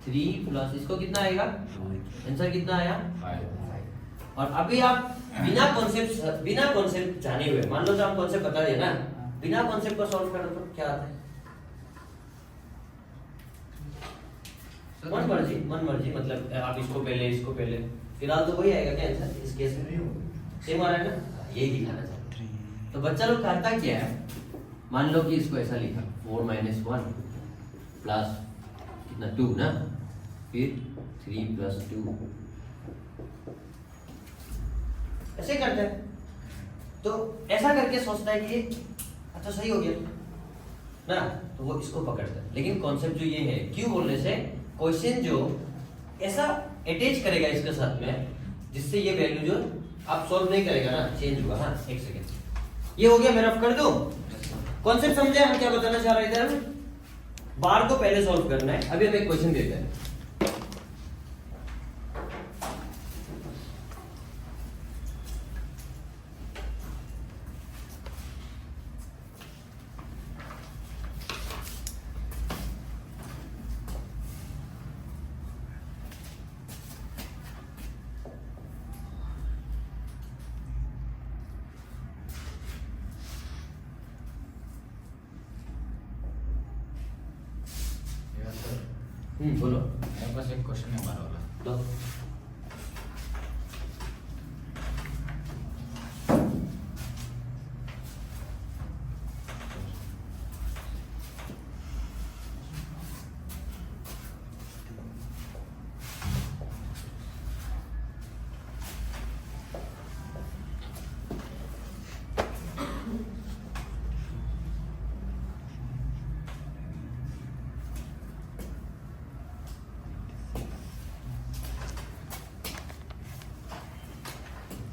3 प्लस इसको कितना आएगा? आंसर कितना आया? 5। और अभी आप बिना कॉन्सेप्ट जाने हुए, मान लो तो हम कॉन्सेप्ट बता दिया ना, बिना कॉन्सेप्ट को सॉल्व करो तो क्या आता है? मन मर्जी मतलब आप इसको पहले फिलहाल तो वही आएगा क्या आंसर इस केस में? सेम आ रहा है ना, यही दिखाना चाहते हैं। तो बच्चा लोग करता क्या है, मान लो कि इसको ऐसा लिखा 4 माइनस 1 प्लस कितना 2 ना, फिर 3 प्लस 2 ऐसे करते हैं। तो ऐसा करके सोचता है कि अच्छा सही हो गया ना, तो वो इसको पकड़ता है। लेकिन कॉन्सेप्ट जो ये है, क्यों बोलने से क्वेश्चन जो ऐसा अटैच करेगा इसके साथ में, जिससे ये वैल्यू जो आप सॉल्व नहीं करेगा ना, चेंज होगा। हाँ एक सेकेंड, ये हो गया, मैं रफ कर दूं। कॉन्सेप्ट समझे हम क्या बताना चाह रहे थे? हम बार को पहले सॉल्व करना है। अभी हम एक क्वेश्चन देते हैं। बोलो। मेरे पास एक क्वेश्चन है बार वाला। दो।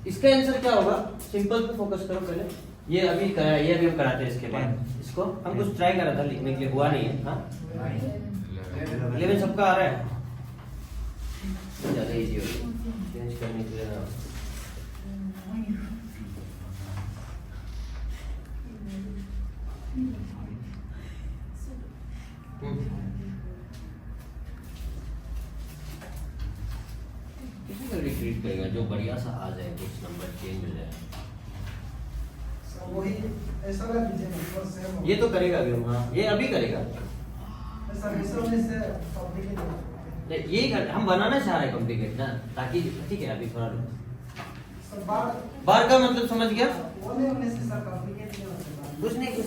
इसका आंसर क्या होगा? सिंपल पे फोकस करो पहले। ये अभी कराया, ये अभी हम कराते हैं। इसके बाद इसको हम कुछ ट्राई करा था लिखने के लिए, हुआ नहीं है। हाँ 11 सबका आ रहा है, ज्यादा इजी हो गया चेंज करने के लिए ना। रिट्रीट करेगा जो बढ़िया सा आ जाए, कुछ नंबर चेंज हो जाए। वही ऐसा वाला कीजिए ना, सेम हो। ये तो करेगा अभी हम। हाँ ये अभी करेगा। ऐसा ऐसा होने से कॉम्प्लिकेट हो जाता है। ये हम बनाना चाह रहे हैं कॉम्प्लिकेट ना, ताकि ठीक है। अभी थोड़ा सर बार बार का मतलब समझ गया? वो नहीं होने से सर कॉम्प्लिकेट नहीं होता। कुछ नहीं कुछ।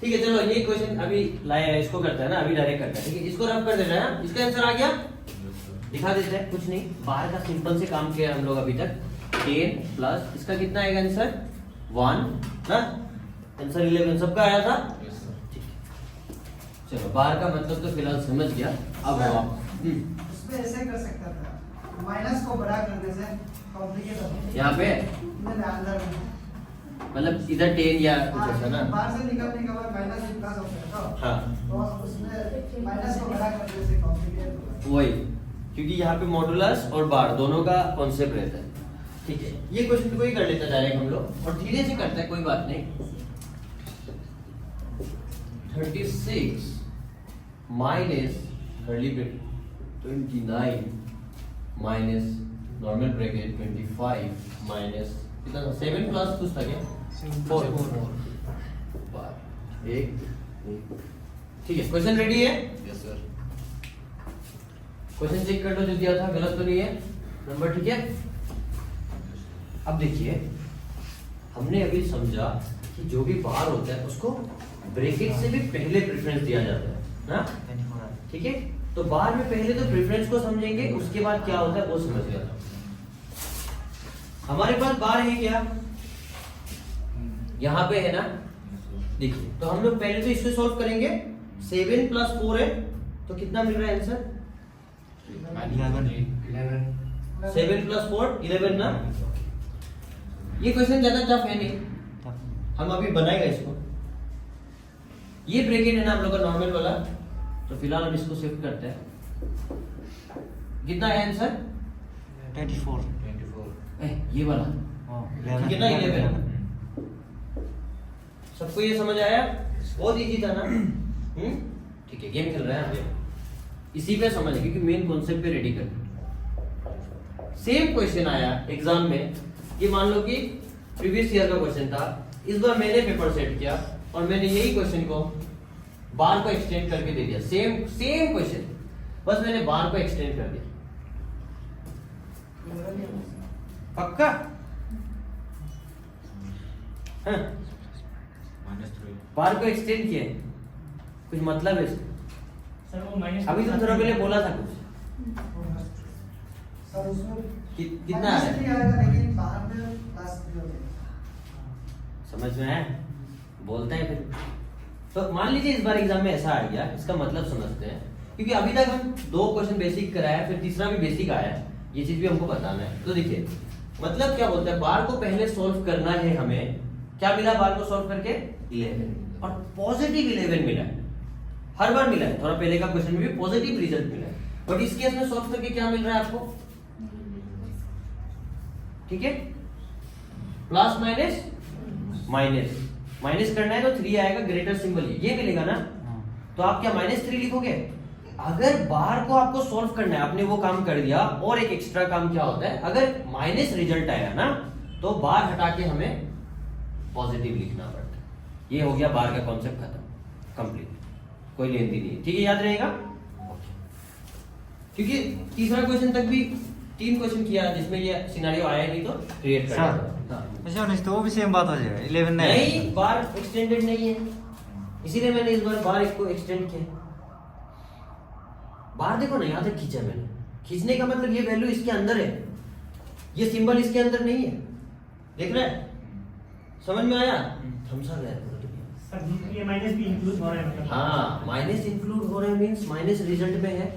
ठीक है चलो, ये क्वेश्चन अभी लाया है, इसको करता है ना, अभी डायरेक्ट करता है। ठीक है, इसको रफ कर देना है। इसका आंसर आ गया, दिखा देते हैं। कुछ नहीं, बाहर का सिंपल से काम किया हम लोग अभी तक। 10 प्लस इसका कितना आएगा आंसर? 1 ना, आंसर 11 सबका आया था। ठीक है चलो, बाहर का मतलब तो फिलहाल समझ गया। अब इसमें ऐसे कर सकता था, माइनस को बड़ा करने से कॉम्प्लिकेट होता। यहाँ पे अंदर में मतलब इधर 10 या कुछ ऐसा ना। बाहर से निकलने के बाद माइनस प्लस होता है तो हाँ तो उसमें माइनस को बड़ा करने से कॉम्प्लिकेट होता है। वही, क्योंकि यहाँ पे मॉडुलस और बार दोनों का कॉन्सेप्ट रहता है। ठीक है, ये क्वेश्चन को ही कर लेते डायरेक्ट हम लोग, और धीरे से करते हैं, कोई बात नहीं। 36 minus 29 minus normal bracket 25 minus कितना था? 7 प्लस कुछ था क्या? 4 एक। ठीक है, क्वेश्चन रेडी है? Yes sir. क्वेश्चन चेक कर लो जो दिया था, गलत तो नहीं है नंबर? ठीक है, अब देखिए, हमने अभी समझा कि जो भी बार होता है उसको ब्रैकेट से भी पहले प्रेफरेंस दिया जाता है ना। ठीक है, तो बार में पहले तो प्रेफरेंस को समझेंगे, उसके बाद क्या होता है वो समझ लेना। हमारे पास बार है क्या, यहाँ पे है ना, देखिए तो हम लोग पहले तो इसको सॉल्व करेंगे। 7 + 4 है तो कितना मिल रहा है आंसर? 7 + 4 11 ना। ये क्वेश्चन ज्यादा टफ है नहीं, हम अभी बनाएगा इसको। ये ब्रैकेट है ना हम लोग का नॉर्मल वाला, तो फिलहाल हम इसको शिफ्ट करते हैं। कितना है आंसर? 24 ये वाला कितना? 11। सबको ये समझ आया? बहुत इजी था ना। ठीक है, गेम खेल रहे हैं आप, इसी पे समझ, क्योंकि मेन कॉन्सेप्ट पे रेडी कर। सेम क्वेश्चन आया एग्जाम में, ये मान लो कि प्रीवियस ईयर का क्वेश्चन था, इस बार मैंने पेपर सेट किया और मैंने यही क्वेश्चन को बार को एक्सटेंड करके दे दिया। सेम क्वेश्चन, बस मैंने बार को एक्सटेंड कर दिया। पक्का? हाँ, बार को एक्सटेंड किया, कुछ मतलब है इसका? अभी तो थोड़ा पहले बोला था कुछ। सर उसमें कितना आ रहा है? आएगा, लेकिन बाहर में +3 हो जाएगा। समझ में आया? बोलते हैं फिर। तो मान लीजिए इस बार एग्जाम में ऐसा आ गया, इसका मतलब समझते हैं, क्योंकि अभी तक हम 2 क्वेश्चन बेसिक कराया, फिर तीसरा भी बेसिक आया, ये चीज भी हमको बताना है। तो देखिए मतलब क्या बोलते हैं, बार को पहले सॉल्व करना है हमें। क्या मिला बार को सॉल्व करके? 11, और पॉजिटिव 11 मिला है। हर बार मिला है, थोड़ा पहले का क्वेश्चन में भी पॉजिटिव रिजल्ट मिला है, बट इस केस में सॉल्व करके क्या मिल रहा है आपको? ठीक है, प्लस माइनस करना है तो 3 आएगा, ग्रेटर सिंबल ये मिलेगा ना। तो आप क्या -3 लिखोगे? अगर बार को आपको सॉल्व करना है, आपने वो काम कर दिया, और एक एक्स्ट्रा काम क्या होता है, अगर माइनस रिजल्ट आया ना तो बार हटा के हमें पॉजिटिव लिखना पड़ता है। ये हो गया बार का कॉन्सेप्ट खत्म, कंप्लीट, कोई लेन देन नहीं है। ठीक है, याद रहेगा? क्योंकि तीसरा क्वेश्चन तक भी 3 क्वेश्चन किया जिसमें ये सिनेरियो आया नहीं, तो क्रिएट कर तो वो भी सेम बात हो जाएगा। 11 नहीं, बार एक्सटेंडेड नहीं है, इसीलिए मैंने इस बार बार को एक्सटेंड किया। बार देखो ना, यहां तक खींचा मैंने, खींचने का मतलब ये वैल्यू इसके अंदर है, ये सिंबल इसके अंदर नहीं है, देख रहे हैं? समझ में आया? थम्स अप है ये माइनस भी इंक्लूड हो रहा है मतलब। हाँ, माइनस इंक्लूड हो रहा है, मींस माइनस रिजल्ट में है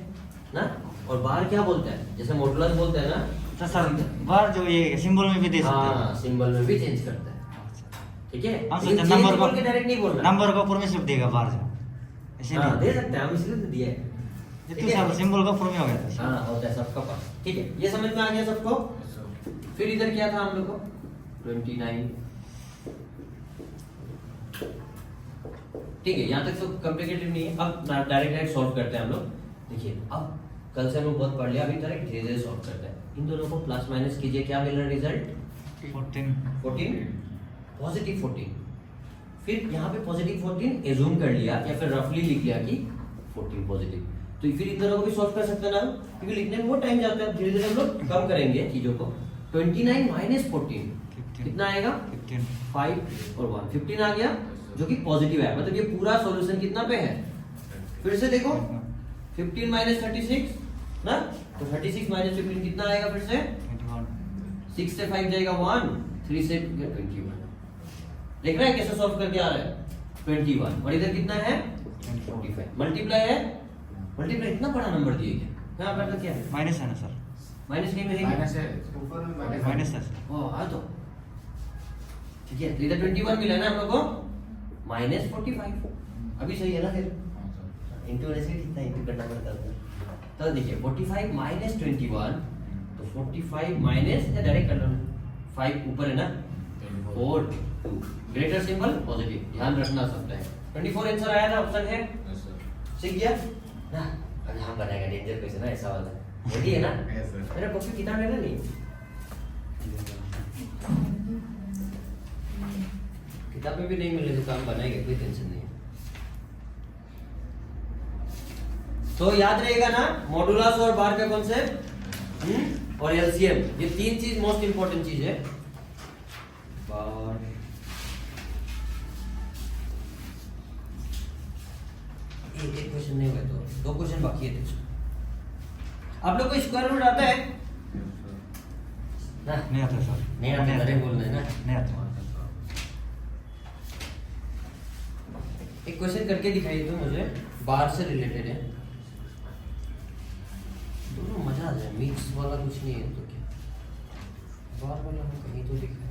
ना। और बार क्या बोलता है, जैसे मॉडुलस बोलते हैं ना, तो सर बार जो ये सिंबल में भी दे सकते हैं। हाँ, सिंबल में भी चेंज करता है। ठीक है, हम लेकिन सोचते नंबर बोल के डायरेक्ट नहीं बोलना, नंबर का ऊपर में सिर्फ देगा बार जो ऐसे हाँ, नहीं दे सकते हैं हम, इसलिए तो दिया है। जितने सारे सिंबल का ऊपर में हो गया था। हाँ, होता है सबका पास। ठीक है, ये समझ में आ गया सबको? फिर इधर क्या था हम लोग को? 29। ठीक है, यहाँ तक सब कॉम्प्लिकेटेड नहीं है। अब डायरेक्ट सॉल्व करते हैं हम लोग। देखिए, अब कल से हम लोग बहुत पढ़ लिया, अभी डायरेक्ट धीरे धीरे सॉल्व करते हैं। इन दोनों को प्लस माइनस कीजिए, क्या मिल रहा है रिजल्ट? 14, पॉजिटिव 14। फिर यहाँ पे पॉजिटिव 14 एज्यूम कर लिया या फिर रफली लिख लिया कि 14 पॉजिटिव। तो फिर इन दोनों को भी सॉल्व कर सकते हैं ना, क्योंकि लिखने में बहुत टाइम जाता है। धीरे धीरे हम लोग कम करेंगे चीजों को। 29 - 14 कितना आएगा? 5 और 1 15 आ गया, जो कि पॉजिटिव है। मतलब ये पूरा सॉल्यूशन कितना पे है? फिर से देखो, 15 - 36 ना, तो 36 - 15 कितना आएगा? फिर से 6 से 5 जाएगा 1, 3 से 21। देख रहे हैं कैसे सॉल्व करके आ रहा है? 21, और इधर कितना है? 45। मल्टीप्लाई है, मल्टीप्लाई इतना बड़ा नंबर दिए गया, यहाँ पर तो क्या है? माइनस है ना सर? माइनस कहीं में है? माइनस है, ऊपर में माइनस है सर। ओ हाँ, तो ठीक है, तो इधर 21 मिला ना हम लोग को, -45। अभी सही है ना? फिर इंटू ऐसे कितना इंटू करना पड़ता है। तो देखिए 45 - 21, तो 45 माइनस या डायरेक्ट कर लो, 5 ऊपर है ना, 4 2 ग्रेटर सिंबल पॉजिटिव, ध्यान रखना सकता है। 24 आंसर आया था, ऑप्शन है, सीख गया ना। अभी हम बनाएगा डेंजर क्वेश्चन है, ऐसा वाला रेडी है ना? Yes, sir. मेरा कॉपी किताब है ना? नहीं, किताब में भी नहीं मिले तो काम बनाएगा, कोई टेंशन नहीं है। तो याद रहेगा ना, मॉडुलस और बार का कॉन्सेप्ट और एलसीएम, ये 3 चीज मोस्ट इंपॉर्टेंट चीज है। बार एक क्वेश्चन नहीं हुआ तो 2 क्वेश्चन बाकी है देखो। आप लोग को स्क्वायर रूट आता है ना? नहीं आता सर, नहीं आता, डायरेक्ट बोलना है ना। नहीं आता। एक क्वेश्चन करके दिखाइए तो मुझे, बार से रिलेटेड है, दोनों मजा आ जाए। मिक्स वाला कुछ नहीं है तो क्या, बार वाला हम कहीं तो दिखाए।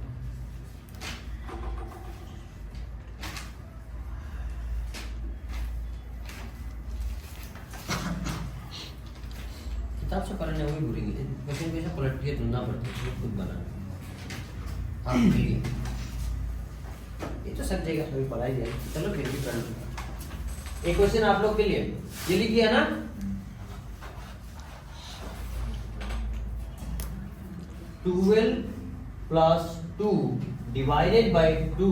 किताब से पढ़ने वही भूलेंगे, क्वेश्चन कैसे पलट के ढूंढना पड़ता है, खुद बनाना। हाँ मिलिए, ये तो सब जगह कभी पढ़ाई जाए, चलो फिर भी कर लो। एक क्वेश्चन आप लोग के लिए ये लिखिए ना, twelve plus 2 divided by 2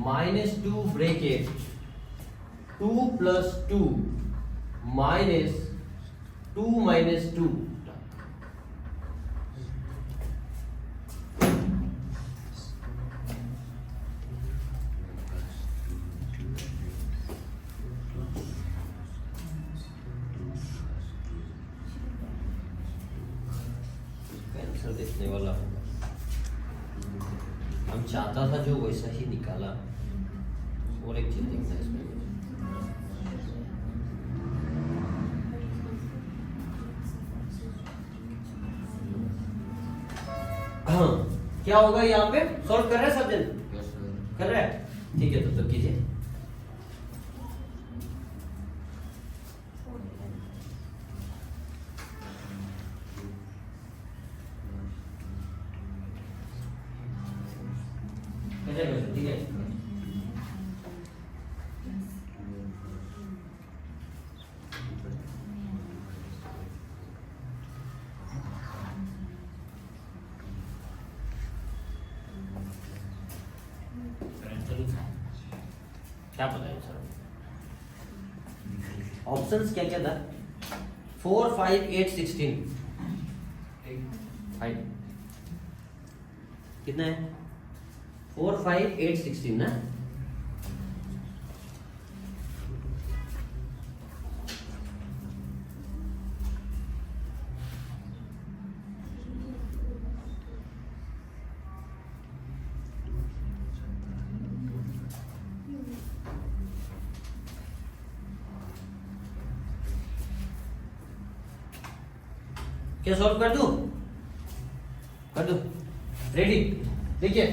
minus 2 bracket 2 plus 2 minus 2 minus 2। Answer देखने वाला होगा, हम चाहता था जो वैसा ही निकाला। और एक चीज देखना है इसमें, हाँ क्या होगा यहाँ पे, सॉल्व कर रहे हैं सब जन? कर रहे हैं, ठीक है तो कीजिए। ठीक है, क्या पता है सर? ऑप्शंस क्या क्या था? 4, 5, 8, 16। 5 कितना है? 4, 5, 8, 16 ना? क्या सॉल्व कर दूं? कर दूं? रेडी? देखिए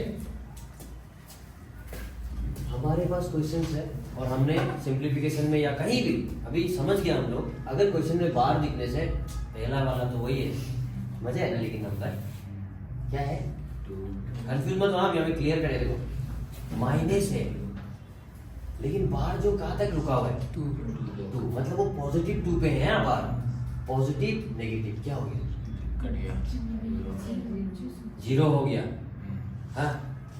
हमारे पास क्वेश्चंस है और हमने सिंप्लीफिकेशन में या कहीं भी अभी समझ गया हम लोग, अगर क्वेश्चन में बार दिखने से पहला वाला तो वही है, मजा है ना। लेकिन नंबर क्या है, कंफ्यूज मत होना, यहाँ पे क्लियर करें। देखो माइनस है लेकिन बार जो कहाँ तक रुका हुआ है, 2 मतलब वो पॉजिटिव 2 पे है। बार पॉजिटिव नेगेटिव क्या हो गया, 0 हो गया। हाँ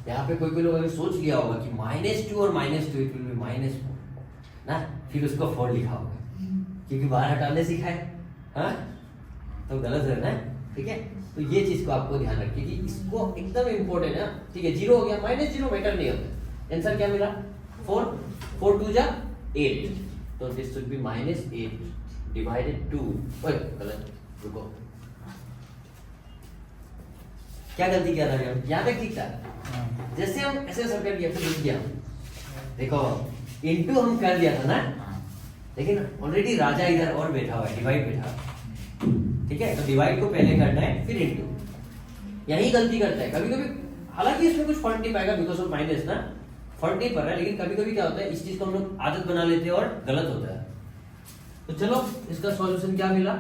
यहाँ पे कोई लोग अगर सोच लिया होगा कि -2 और -2 इट विल बी -4 ना, फिर उसको 4 लिखा होगा क्योंकि बाहर हटाने सिखाए। हाँ तो गलत है ना, ठीक है। तो ये चीज को आपको ध्यान रखिए कि इसको एकदम इंपॉर्टेंट है, ठीक है। 0 हो गया, -0 मैटर नहीं होता। आंसर क्या मिला, 4, 4 2 जा 8, तो दिस शुड बी -8 डिवाइडेड 2। ओए गलत, रुको, क्या गलती किया था? यहाँ तक ठीक था। जैसे हम ऐसे सर्कल किया फिर लिख दिया, देखो इनटू हम कर दिया था ना, लेकिन ऑलरेडी राजा इधर और बैठा हुआ है, डिवाइड बैठा हुआ है, ठीक है। तो डिवाइड को पहले करना है फिर इनटू। यही गलती करता है कभी कभी, हालांकि इसमें कुछ फर्क नहीं पाएगा बिकॉज ऑफ माइनस ना, फर्क नहीं पड़ रहा है। लेकिन कभी कभी क्या होता है, इस चीज को हम लोग आदत बना लेते हैं और गलत होता है। तो चलो इसका सॉल्यूशन क्या मिला,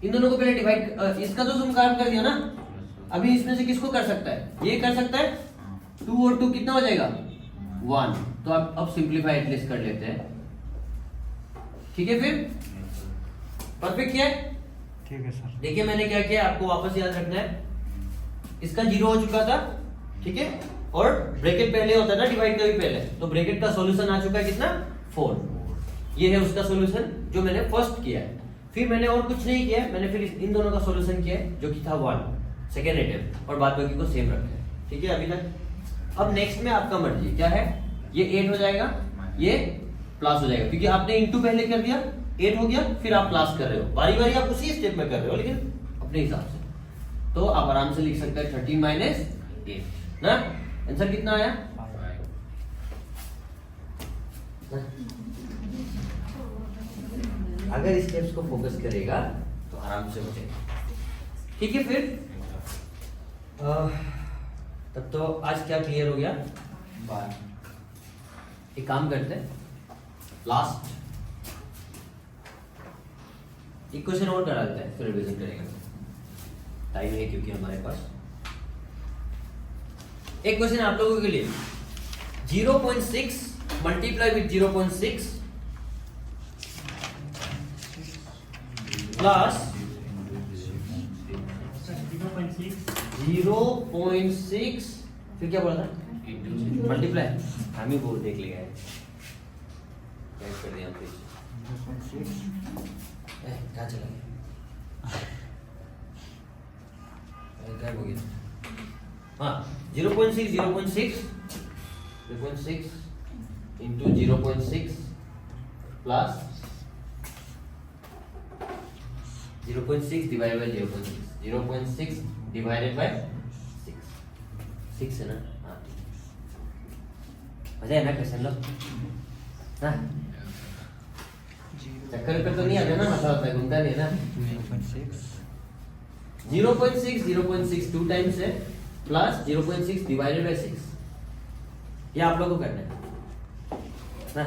इन दोनों को पहले डिवाइड, इसका तो तुम काम कर दिया ना, अभी इसमें से किसको कर सकता है, ये कर सकता है। 2 और 2 कितना हो जाएगा, 1। तो अब सिंप्लीफाई एटलीस्ट कर लेते हैं, ठीक है। फिर परफेक्ट किया है, ठीक है सर। देखिए मैंने क्या किया, आपको वापस याद रखना है। इसका 0 हो चुका था, ठीक है, और ब्रैकेट पहले होता है ना डिवाइड का भी पहले, तो ब्रैकेट का सॉल्यूशन आ चुका है कितना, 4। ये है उसका सॉल्यूशन जो मैंने फर्स्ट किया है। फिर मैंने और कुछ नहीं किया, मैंने फिर इन दोनों का सॉल्यूशन किया है जो कि था 1 सेकेंड आइटम, और बाद बाकी को सेम रखते हैं, ठीक है अभी तक। अब नेक्स्ट में आपका मर्जी क्या है, ये 8 हो जाएगा, ये प्लस हो जाएगा, क्योंकि आपने इंटू पहले कर दिया 8 हो गया, फिर आप प्लस कर रहे हो, बारी बारी आप उसी स्टेप में कर रहे हो लेकिन अपने हिसाब से। तो आप आराम से लिख सकते हैं 13 माइनस 8 ना। आंसर कितना आया? अगर स्टेप्स को फोकस करेगा तो आराम से हो जाएगा। ठीक है, फिर तब तो आज क्या क्लियर हो गया? एक काम करते हैं, लास्ट एक क्वेश्चन और करा देते हैं, फिर रिवीजन करेंगे। टाइम है क्योंकि हमारे पास एक क्वेश्चन आप लोगों के लिए 0.6 मल्टीप्लाई विथ 0.6 प्लस 0.6 फिर क्या बोला था? मल्टीप्लाई, हम ही बोल देख लिया है, कर दिया क्या चला क्या हो गया? हाँ 0.6 into 0.6 plus 0.6 divided by 0.6 divided by 6 है ना। हाँ मजा है ना क्वेश्चन लो ना, चक्कर पे तो नहीं आता ना, मजा आता है, घूमता नहीं है ना। 0.6 2 टाइम्स है प्लस 0.6 डिवाइडेड बाय 6, ये आप लोगों को करना है ना।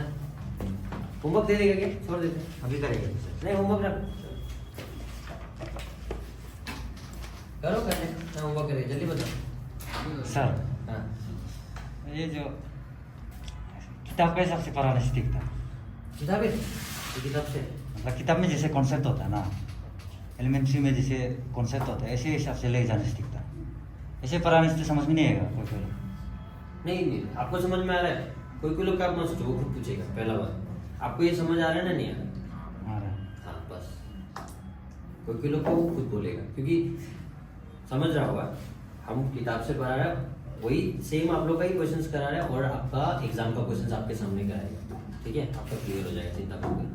होमवर्क दे देगा क्या? छोड़ देते हैं, अभी करेंगे नहीं होमवर्क ना करो, करने ना होमवर्क करें, जल्दी बताओ सर। हाँ ये जो किताब का हिसाब से पढ़ाने से दिखता है, किताबें किताब से मतलब किताब में जैसे कॉन्सेप्ट होता है ना, एलिमेंट्री में जैसे कॉन्सेप्ट होता है, ऐसे हिसाब से ले जाने से दिखता है। ऐसे पढ़ाने से समझ में नहीं आएगा कोई कोई लोग। नहीं आपको समझ में आ रहा है? कोई लोग का मत वो खुद पूछेगा पहला बार, आपको ये समझ आ रहा है ना? नहीं आ रहा? आ रहा है। हाँ बस कोई लोग को वो खुद बोलेगा, क्योंकि समझ रहा होगा हम किताब से पढ़ा रहे हैं, वही सेम आप लोग का ही क्वेश्चंस करा रहे हैं और आपका एग्जाम का क्वेश्चंस आपके सामने कराएगा। ठीक है, आपका क्लियर हो जाएगा, चिंता मत करो।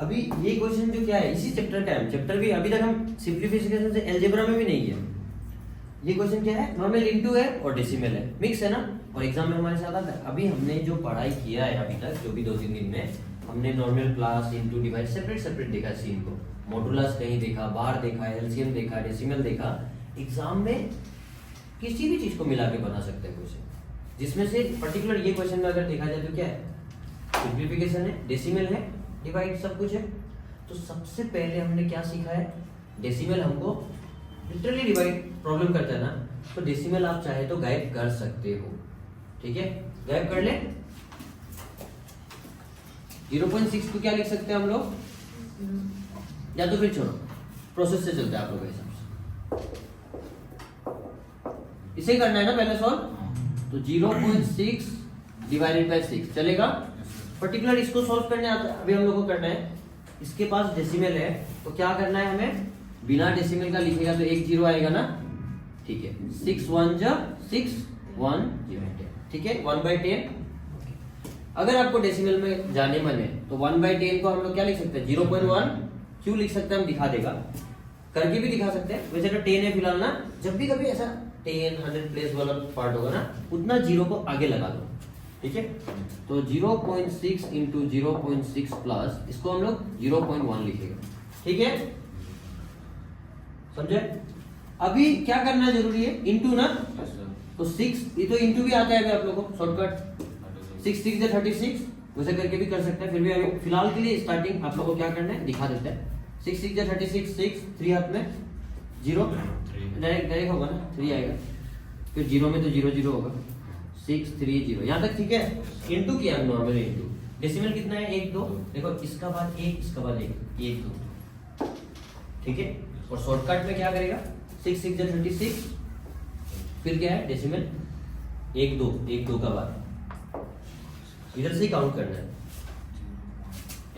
अभी ये क्वेश्चन जो क्या है, इसी चैप्टर का है, चैप्टर भी अभी तक हम सिंप्लीफिकेशन से अलजेब्रा में भी नहीं किया। ये क्वेश्चन क्या है? नॉर्मल इंटू है और डेसिमल है, मिक्स है ना, और एग्जाम में हमारे साथ आता है। अभी हमने जो पढ़ाई किया है अभी तक, जो भी 2-3 दिन में हमने normal plus into divide separate देखा सीन को, मॉडुलस कहीं देखा, बार देखा, एलसीएम देखा, डेसिमल देखा। एग्जाम में किसी भी चीज को मिला के बना सकते हैं क्वेश्चन, जिसमें से पर्टिकुलर ये क्वेश्चन में अगर देखा जाए तो क्या है, सिंप्लीफिकेशन है, डेसिमल है, डिवाइड सब कुछ है। तो सबसे पहले हमने क्या सीखा है? डेसिमल हमको लिटरली डिवाइड प्रॉब्लम करता है ना, तो डेसिमल आप चाहे तो गायब कर सकते हो। ठीक है, गायब कर ले। 0.6 को क्या लिख सकते हैं हम लोग, या तो फिर छोड़ो, प्रोसेस से चलते हैं आप लोग के हिसाब से। इसे करना है ना पहले सॉल्व, तो 0.6 डिवाइडेड बाय 6 चलेगा। पर्टिकुलर इसको सॉल्व करने आता है, अभी हम लोग को करना है। इसके पास डेसिमल है तो क्या करना है हमें, बिना डेसिमल का लिखेगा तो 1 0 आएगा ना। ठीक है, 6 1 जा 6 1 0 ठीक है, 1/10। अगर आपको डेसिमल में जाने मन है तो 1/10 को हम लोग क्या लिख सकते हैं, 0.1 क्यों लिख सकते हैं, हम दिखा देगा, करके भी दिखा सकते हैं। वैसे तो 10 है फिलहाल ना, जब भी कभी ऐसा 10 100 प्लेस वाला पार्ट होगा ना, उतना जीरो को आगे लगा दो। ठीक है, तो 0.6 इंटू 0.6 प्लस इसको हम लोग 0.1 लिखेगा। ठीक है, समझे? अभी क्या करना जरूरी है, इंटू ना, तो 6 ये तो इंटू भी आता है अभी आप लोगों को शॉर्टकट, 6 6 36 वैसे करके भी कर सकते हैं। फिर भी अभी फिलहाल के लिए स्टार्टिंग आप लोगों को क्या करना है दिखा देते हैं। 6 6 36 6 3 हाथ में 0 डायरेक्ट होगा ना, 3 आएगा, फिर 0 में तो 0 0 होगा, 6 3 0 यहाँ तक। ठीक है, इंटू किया नॉर्मल इंटू। डेसिमल कितना है, 1 2, देखो इसका बाद 1 इसका बाद 1 1 2। ठीक है, और शॉर्टकट में क्या करेगा, 6 6 36 फिर क्या है डेसिमल 1 2 का बाद इधर से ही काउंट करना है।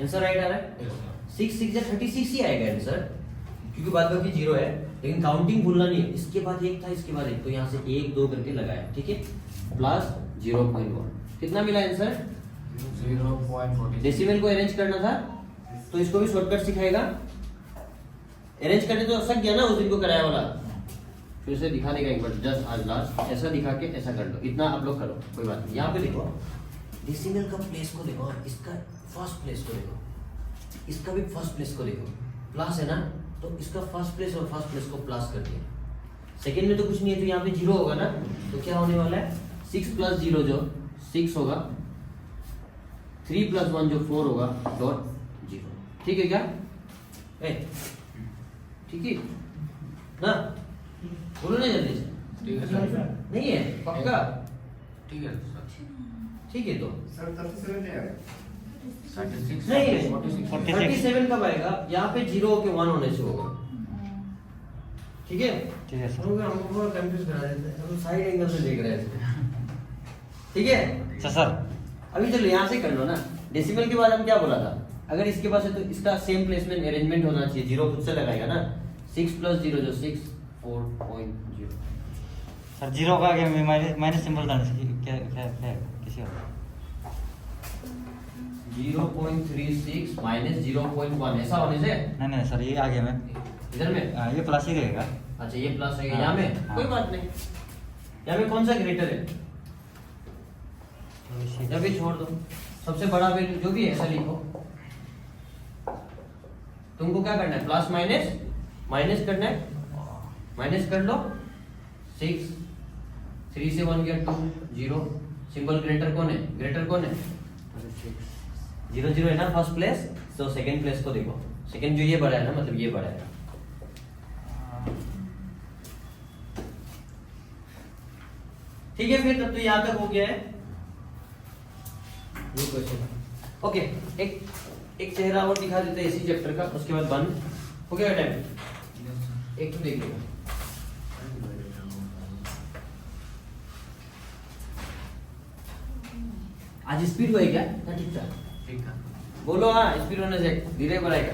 आंसर राइट आ रहा है, 6 6 36 ही आएगा आंसर, क्योंकि बाद बाकी 0 है, लेकिन काउंटिंग भूलना नहीं है। इसके बाद 1 था, इसके बाद 1, तो यहाँ से 1 2 करके लगाया। ठीक है, प्लस 0.1 कितना मिला आंसर, 0.46 डेसिमल को अरेंज करना था, तो इसको भी शॉर्टकट सिखाएगा। अरेंज करने तो सक गया ना उस दिन को कराया वाला, फिर से दिखा देगा एक बार, जस्ट आज लास्ट ऐसा दिखा के ऐसा कर लो, इतना आप लोग करो, कोई बात नहीं। यहाँ पे देखो डेसिमल का प्लेस को देखो, इसका फर्स्ट प्लेस को देखो, इसका भी फर्स्ट प्लेस को देखो, प्लस है ना, तो इसका फर्स्ट प्लेस और फर्स्ट प्लेस को प्लस कर दिया। सेकेंड में तो कुछ नहीं है, तो यहाँ पे जीरो होगा ना, तो क्या होने वाला है 6 + 0 जो 6 होगा, 3 + 1 जो 4 होगा, डॉट 0। ठीक है क्या? ठीक है ना, बोलो ना जल्दी से। ठीक है सर, नहीं है पक्का? ठीक है सर। ठीक है, तो सर 37 नहीं आएगा। 36 नहीं है 46 37 कब आएगा? यहाँ पे 0 होके 1 होने से होगा। ठीक है, ठीक है सर। हमको पूरा कंफ्यूज करा देते हैं, हम साइड एंगल से देख रहे थे। ठीक है, अच्छा सर, अभी चलो यहाँ से कर लो ना। डेसिमल के बाद हम क्या बोला था, अगर इसके पास है तो इसका सेम प्लेसमेंट अरेंजमेंट होना चाहिए, 0 खुद से लगाएगा ना, 6 + 0 जो 6, 4.0। सर 0 का आगे में माइनस सिंबल डालने से क्या क्या क्या कैसे होगा? 0.36 - 0.1 ऐसा होने से नहीं नहीं सर, ये आगे में इधर में, ये प्लस ही रहेगा। अच्छा ये प्लस है हाँ, यहाँ में, हाँ। कोई बात नहीं। यहाँ में कौन सा ग्रेटर है, यहाँ पे छोड़ दो, सबसे बड़ा वैल्यू जो भी है ऐसा लिखो। तुमको क्या करना है, प्लस माइनस माइनस करना है, माइनस कर लो। 6, 3 से 1 गया 2, 0। सिंबल ग्रेटर कौन है, ग्रेटर कौन है, 0 0 है ना फर्स्ट प्लेस, तो सेकंड प्लेस को देखो, सेकंड जो ये बड़ा है ना, मतलब ये बड़ा है। ठीक है, फिर तब तो यहाँ तक हो गया है ये क्वेश्चन। ओके, एक चेहरा और दिखा देते हैं इसी चैप्टर का, उसके बाद बंद हो गया टाइम। एक तो देख लो, आज स्पीड हुआ क्या ना, ठीक था? ठीक है। बोलो हाँ, स्पीड होने से धीरे बढ़ाएगा।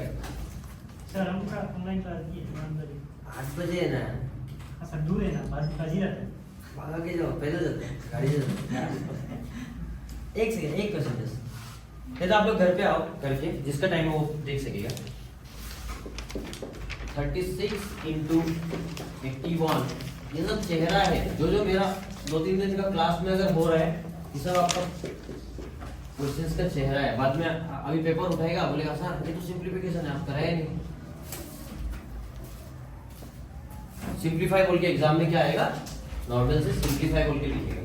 सर हम का ऑनलाइन क्लास की 8 बजे है ना, हाँ सर दूर है ना, बाजी रहता है। भागा के जाओ, पैदल जाते हैं, गाड़ी से जाते हैं। एक सेकंड, एक क्वेश्चन बस, नहीं तो आप लोग घर पे आओ करके, जिसका टाइम है वो देख सकेगा। 36 × 81, ये सब चेहरा है, जो मेरा 2-3 दिन का क्लास में अगर हो रहा है, ये सब आपका क्वेश्चंस का चेहरा है। बाद में अभी पेपर उठाएगा, बोलेगा सर ये तो सिंप्लीफिकेशन है, आप कराया नहीं। सिंप्लीफाई बोल के एग्जाम में क्या आएगा, नॉर्मल से सिंप्लीफाई बोल के लिखेगा।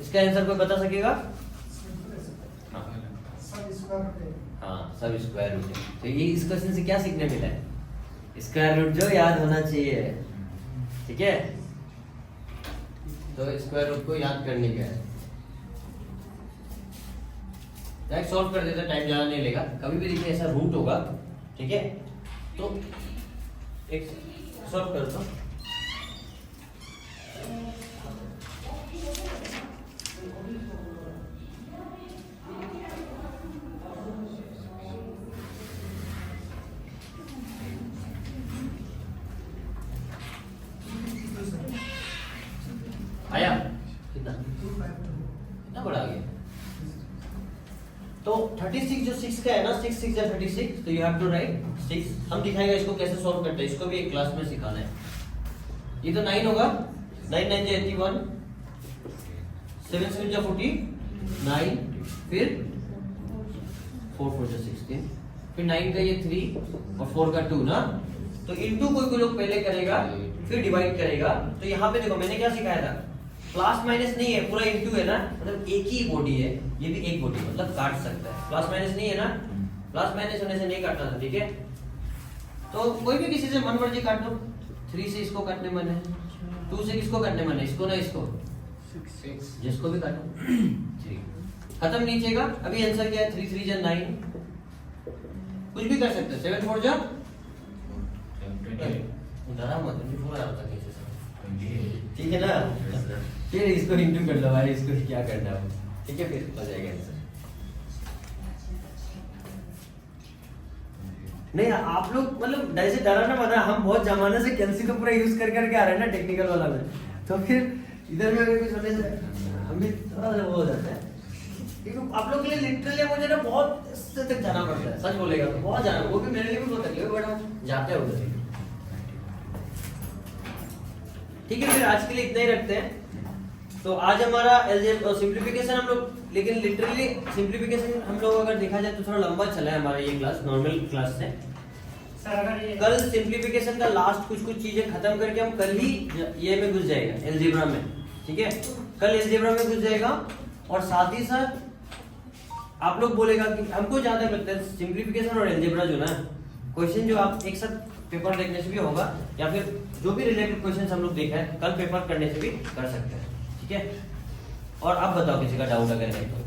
इसका आंसर कोई बता सकेगा? सब स्क्वायर पे हाँ, सब स्क्वायर रूट है। तो ये इस क्वेश्चन से क्या सीखने मिला है, स्क्वायर रूट जो याद होना चाहिए। ठीक है, तो स्क्वायर रूट को याद करने का है। डायरेक्ट सॉल्व कर देते, टाइम ज्यादा नहीं लेगा। कभी भी देखिए ऐसा रूट होगा, ठीक है, तो एक सॉल्व कर दो। आया कितना, कितना बड़ा आ गया? तो 36 जो 6 का है ना, 6 6 या 36, तो यू हैव टू राइट 6। हम दिखाएगा इसको कैसे सॉल्व करते हैं, इसको भी एक क्लास में सिखाना है। ये तो 9 होगा, 9 9 जो 81, 7 7 जो 49, फिर 4 4 जो 16, फिर 9 का ये 3 और 4 का 2 ना, तो इनटू कोई लोग पहले करेगा, फिर डिवाइड करेगा। तो यहाँ पे देखो मैंने क्या सिखाया था, प्लस माइनस नहीं है, पूरा इनटू है ना, मतलब एक ही बॉडी है, ये भी एक बॉडी, मतलब काट सकता है। प्लस माइनस नहीं है ना, प्लस माइनस होने से नहीं काटना था। ठीक है, तो कोई भी किसी से मन मर्जी काट दो। 3 से इसको काटने मन है, 2 से किसको काटने मन है, इसको ना इसको, 6 जिसको भी काटो। 3 खत्म नीचे का। अभी आंसर क्या है, 3 3 जा 9, कुछ भी कर सकते हैं। 7 4 जा डरा मत, 24 आ रहा था कैसे से, ठीक है ना। फिर इसको इंटू कर लो भाई, इसको क्या करना है, ठीक है, फिर हो जाएगा आंसर। नहीं आप लोग मतलब ऐसे डराना मत, हम बहुत जमाने से कैंसिल को पूरा यूज कर करके आ रहे हैं ना टेक्निकल वाला में, तो फिर इधर में अगर कुछ होने से हम भी थोड़ा सा वो हो जाता है, क्योंकि आप लोग के लिए लिटरली मुझे ना बहुत इससे तक जाना पड़ता है, सच बोलेगा तो बहुत जाना, वो भी मेरे लिए भी बहुत तकलीफ है, बट हम जाते हैं उधर। ठीक है, फिर आज के लिए इतना ही रखते हैं। तो आज हमारा सिंप्लीफिकेशन हम लोग, लेकिन लिटरली सिंप्लीफिकेशन हम लोग अगर देखा जाए तो थोड़ा लंबा चला है हमारा ये क्लास नॉर्मल क्लास से। सर अगर ये कल सिंप्लीफिकेशन का लास्ट कुछ चीजें खत्म करके हम कल ही ये में घुस जाएगा एलजेब्रा में, ठीक है, कल एलजेब्रा में घुस जाएगा। और साथ ही साथ आप लोग बोलेगा कि हमको जहाँ तक लगता है सिंप्लीफिकेशन और एलजेब्रा जो ना क्वेश्चन जो आप एक साथ पेपर देखने से भी होगा, या फिर जो भी रिलेटेड क्वेश्चन हम लोग देखा है कल पेपर करने से भी कर सकते हैं, ठीक है। और अब बताओ किसी का डाउट अगर है तो।